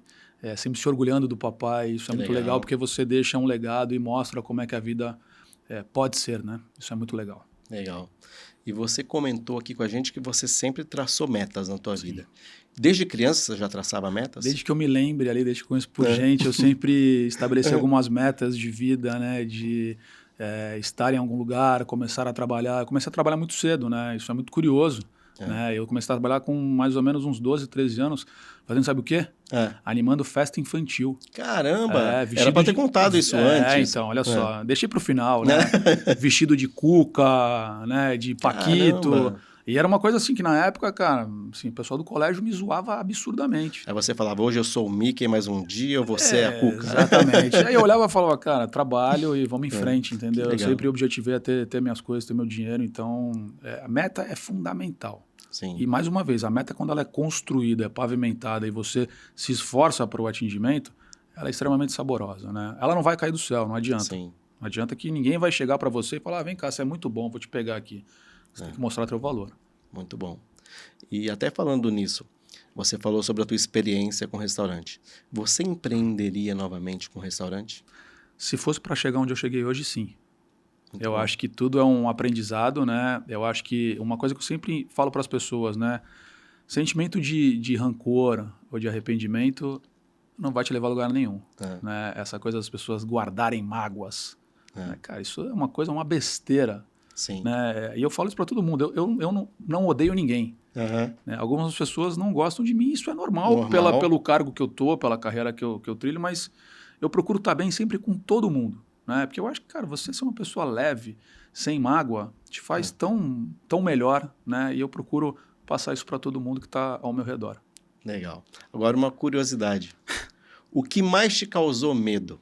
sempre se orgulhando do papai, isso é muito legal porque você deixa um legado e mostra como é que a vida pode ser, né, isso é muito legal. Legal. E você comentou aqui com a gente que você sempre traçou metas na tua vida. Desde criança você já traçava metas? Desde que eu me lembre ali, desde que eu conheço por gente, eu sempre estabeleci algumas metas de vida, né? De estar em algum lugar, começar a trabalhar. Eu comecei a trabalhar muito cedo, né? Isso é muito curioso. Né? Eu comecei a trabalhar com mais ou menos uns 12, 13 anos, fazendo sabe o quê? Animando festa infantil. Caramba! Era para ter contado isso antes. Então, olha só. Deixei para o final, né? Vestido de Cuca, né? De Paquito. Caramba. E era uma coisa assim que na época, cara, assim, o pessoal do colégio me zoava absurdamente. Aí você falava, hoje eu sou o Mickey, mas um dia você é a Cuca. Exatamente. Aí eu olhava e falava, cara, trabalho e vamos em frente, entendeu? Eu Legal. sempre objetivei a ter minhas coisas, ter meu dinheiro, então a meta é fundamental. Sim. E mais uma vez, a meta quando ela é construída, é pavimentada e você se esforça para o atingimento, ela é extremamente saborosa, né? Ela não vai cair do céu, não adianta. Sim. Não adianta que ninguém vai chegar para você e falar, vem cá, você é muito bom, vou te pegar aqui. Você tem que mostrar teu valor. Muito bom. E até falando nisso, você falou sobre a tua experiência com restaurante. Você empreenderia novamente com restaurante? Se fosse para chegar onde eu cheguei hoje, sim. Muito bom. Acho que tudo é um aprendizado, né? Eu acho que uma coisa que eu sempre falo para as pessoas, né? Sentimento de rancor ou de arrependimento não vai te levar a lugar nenhum. Né? Essa coisa das pessoas guardarem mágoas. Né? Cara, isso é uma besteira. Sim. Né? E eu falo isso para todo mundo. Eu não odeio ninguém. Né? Algumas pessoas não gostam de mim, isso é normal. Pelo cargo que eu tô, pela carreira que eu trilho, mas eu procuro estar bem sempre com todo mundo. Né? Porque eu acho que, cara, você ser uma pessoa leve, sem mágoa, te faz tão melhor, né? E eu procuro passar isso para todo mundo que está ao meu redor. Legal. Agora uma curiosidade. O que mais te causou medo?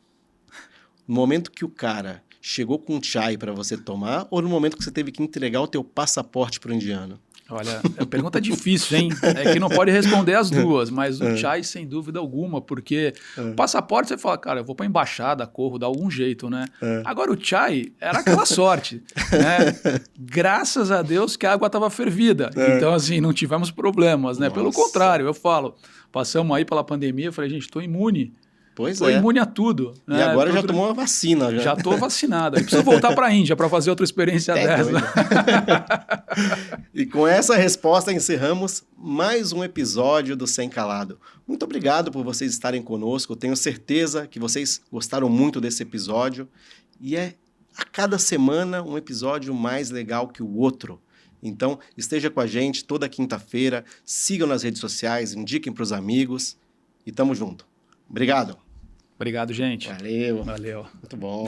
No momento que o cara chegou com um chai para você tomar ou no momento que você teve que entregar o teu passaporte para o indiano? Olha, é pergunta difícil, hein? É que não pode responder as duas, mas o chai, sem dúvida alguma, porque passaporte você fala, cara, eu vou para a embaixada, corro, dá algum jeito, né? Agora o chai era aquela sorte, né? Graças a Deus que a água estava fervida, então assim, não tivemos problemas, né? Nossa. Pelo contrário, eu falo, passamos aí pela pandemia, eu falei, gente, estou imune. Pois Estou imune a tudo. E agora já tomou uma vacina. Já estou vacinado. Aí preciso voltar para a Índia para fazer outra experiência dessa. E com essa resposta encerramos mais um episódio do Sem Calado. Muito obrigado por vocês estarem conosco. Tenho certeza que vocês gostaram muito desse episódio. E é a cada semana um episódio mais legal que o outro. Então esteja com a gente toda quinta-feira. Sigam nas redes sociais, indiquem para os amigos. E tamo junto. Obrigado. Obrigado, gente. Valeu. Valeu. Muito bom.